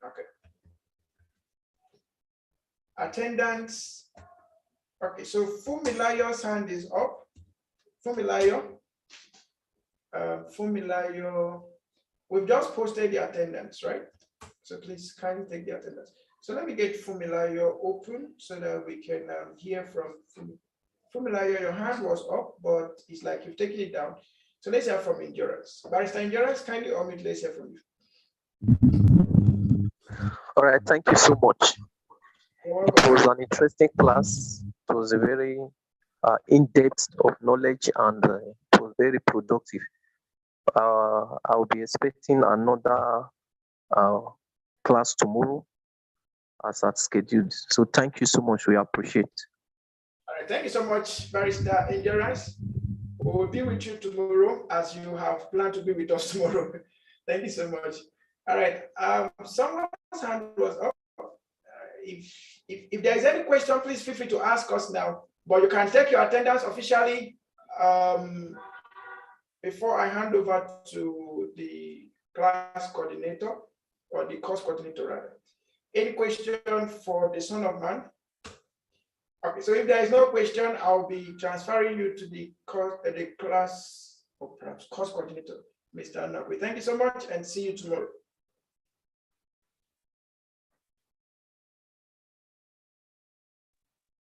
Okay. Attendance. Okay, so Fumilayo's hand is up. Fumilayo. Fumilayo. We've just posted the attendance, right? So please kindly take the attendance. So let me get Fumilayo open so that we can hear from Fumilayo. Your hand was up, but it's like you've taken it down. So let's hear from Endurance. Barrister Endurance, kindly omit, let's hear from you. All right, thank you so much. It was an interesting class. It was a very in-depth of knowledge, and it was very productive. I'll be expecting another class tomorrow as at scheduled. So thank you so much. We appreciate. All right, thank you so much, Barrister Endurance. We will be with you tomorrow as you have planned to be with us tomorrow. Thank you so much. All right, someone's hand was up. If there is any question, please feel free to ask us now, but you can take your attendance officially before I hand over to the class coordinator or the course coordinator rather. Any question for the Son of Man? Okay, so if there is no question, I'll be transferring you to the class or perhaps course coordinator, Mr. Anakwe. Thank you so much and see you tomorrow.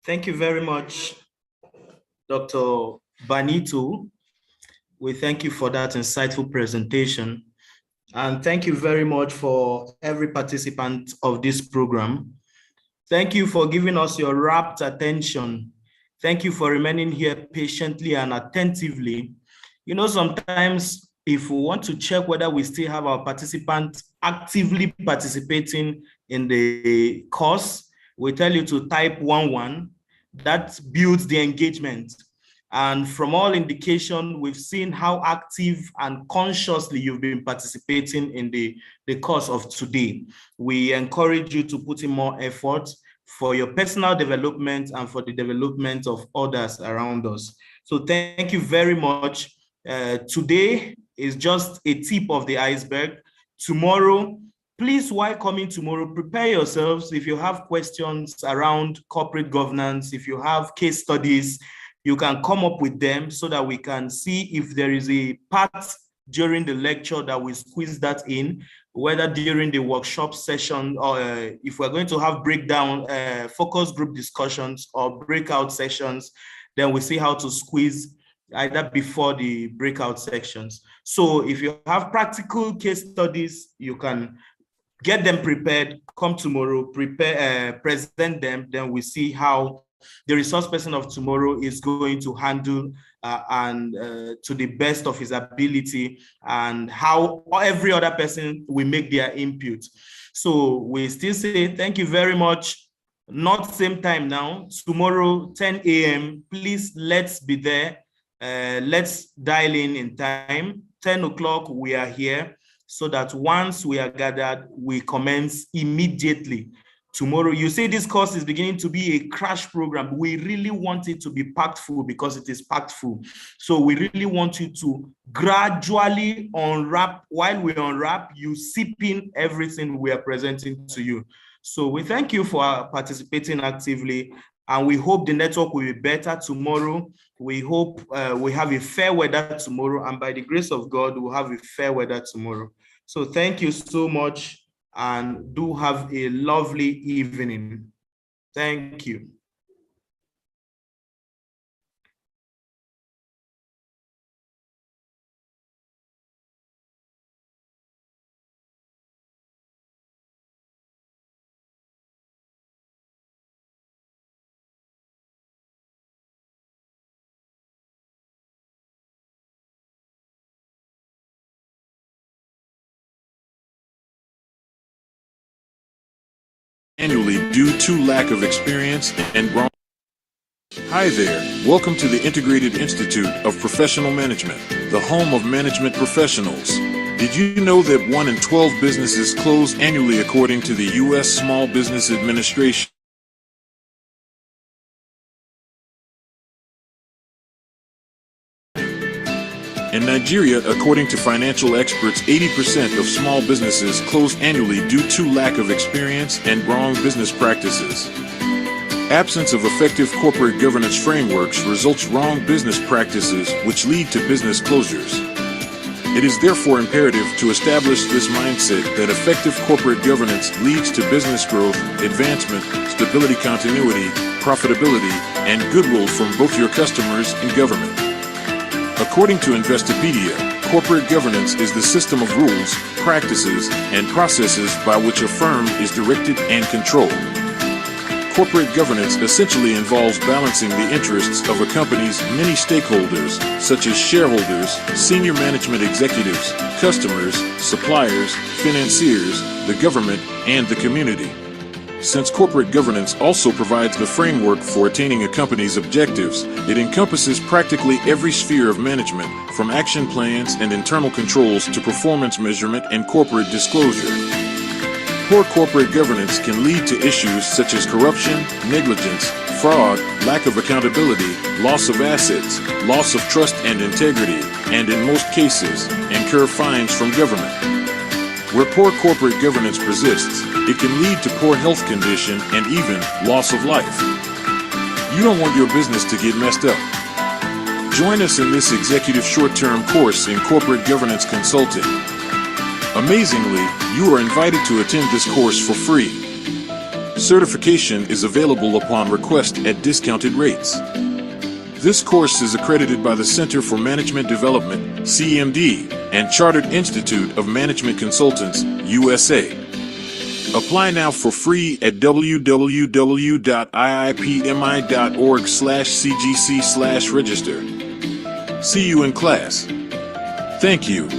Thank you very much, Dr. Banito. We thank you for that insightful presentation. And thank you very much for every participant of this program. Thank you for giving us your rapt attention. Thank you for remaining here patiently and attentively. You know, sometimes if we want to check whether we still have our participants actively participating in the course, we tell you to type 11. That builds the engagement. And from all indication, we've seen how active and consciously you've been participating in the course of today. We encourage you to put in more effort for your personal development and for the development of others around us. So thank you very much. Today is just a tip of the iceberg. Tomorrow, please, while coming tomorrow, prepare yourselves. If you have questions around corporate governance, if you have case studies, you can come up with them so that we can see if there is a part during the lecture that we squeeze that in, whether during the workshop session or if we're going to have breakdown, focus group discussions or breakout sessions, then we see how to squeeze either before the breakout sections. So if you have practical case studies, you can get them prepared, come tomorrow, prepare, present them, then we see how the resource person of tomorrow is going to handle and to the best of his ability, and how every other person will make their input. So we still say thank you very much. Not same time now, tomorrow 10 a.m. Please, let's be there. Let's dial in time. 10 o'clock we are here, so that once we are gathered, we commence immediately. Tomorrow, you say this course is beginning to be a crash program. We really want it to be packed full because it is packed full. So we really want you to gradually unwrap. While we unwrap, you sip in everything we are presenting to you. So we thank you for participating actively, and we hope the network will be better tomorrow. We hope we have a fair weather tomorrow, and by the grace of God, we'll have a fair weather tomorrow. So thank you so much, and do have a lovely evening. Thank you. Annually due to lack of experience and wrong. Hi there, welcome to the Integrated Institute of Professional Management, the home of management professionals. Did you know that 1 in 12 businesses close annually according to the U.S. Small Business Administration? In Nigeria, according to financial experts, 80% of small businesses close annually due to lack of experience and wrong business practices. Absence of effective corporate governance frameworks results wrong business practices which lead to business closures. It is therefore imperative to establish this mindset that effective corporate governance leads to business growth, advancement, stability, continuity, profitability, and goodwill from both your customers and government. According to Investopedia, corporate governance is the system of rules, practices, and processes by which a firm is directed and controlled. Corporate governance essentially involves balancing the interests of a company's many stakeholders, such as shareholders, senior management executives, customers, suppliers, financiers, the government, and the community. Since corporate governance also provides the framework for attaining a company's objectives, it encompasses practically every sphere of management, from action plans and internal controls to performance measurement and corporate disclosure. Poor corporate governance can lead to issues such as corruption, negligence, fraud, lack of accountability, loss of assets, loss of trust and integrity, and in most cases, incur fines from government. Where poor corporate governance persists, it can lead to poor health condition and even loss of life. You don't want your business to get messed up. Join us in this executive short-term course in corporate governance consulting. Amazingly, you are invited to attend this course for free. Certification is available upon request at discounted rates. This course is accredited by the Center for Management Development, CMD, and Chartered Institute of Management Consultants, USA. Apply now for free at www.iipmi.org/cgc/register. See you in class. Thank you.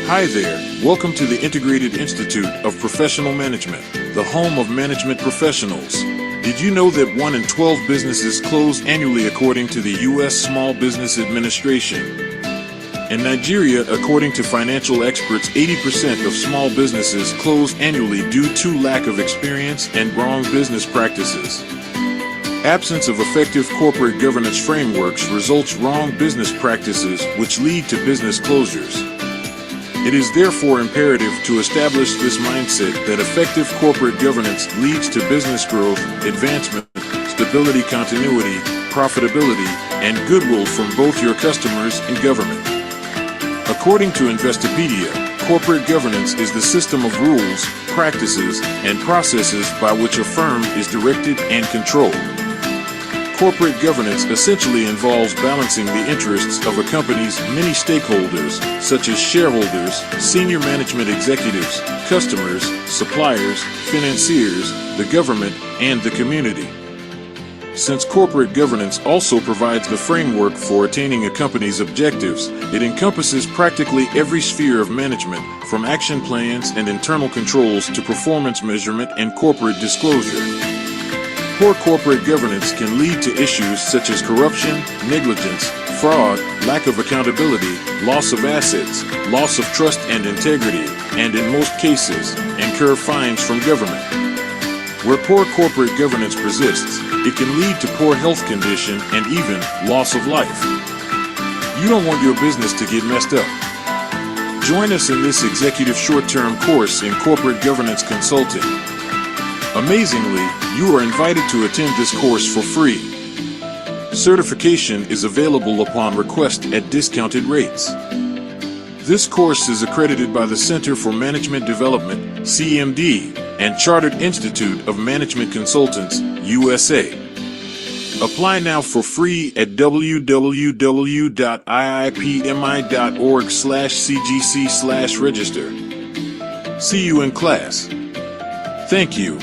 Hi there, welcome to the Integrated Institute of Professional Management, the home of management professionals. Did you know that 1 in 12 businesses close annually according to the U.S. Small Business Administration? In Nigeria, according to financial experts, 80% of small businesses close annually due to lack of experience and wrong business practices. Absence of effective corporate governance frameworks results wrong business practices which lead to business closures. It is therefore imperative to establish this mindset that effective corporate governance leads to business growth, advancement, stability, continuity, profitability, and goodwill from both your customers and government. According to Investopedia, corporate governance is the system of rules, practices, and processes by which a firm is directed and controlled. Corporate governance essentially involves balancing the interests of a company's many stakeholders, such as shareholders, senior management executives, customers, suppliers, financiers, the government, and the community. Since corporate governance also provides the framework for attaining a company's objectives, it encompasses practically every sphere of management, from action plans and internal controls to performance measurement and corporate disclosure. Poor corporate governance can lead to issues such as corruption, negligence, fraud, lack of accountability, loss of assets, loss of trust and integrity, and in most cases, incur fines from government. Where poor corporate governance persists, it can lead to poor health condition and even loss of life. You don't want your business to get messed up. Join us in this executive short-term course in corporate governance consulting. Amazingly, you are invited to attend this course for free. Certification is available upon request at discounted rates. This course is accredited by the Center for Management Development, CMD, and Chartered Institute of Management Consultants, USA. Apply now for free at www.iipmi.org/cgc/register. See you in class. Thank you.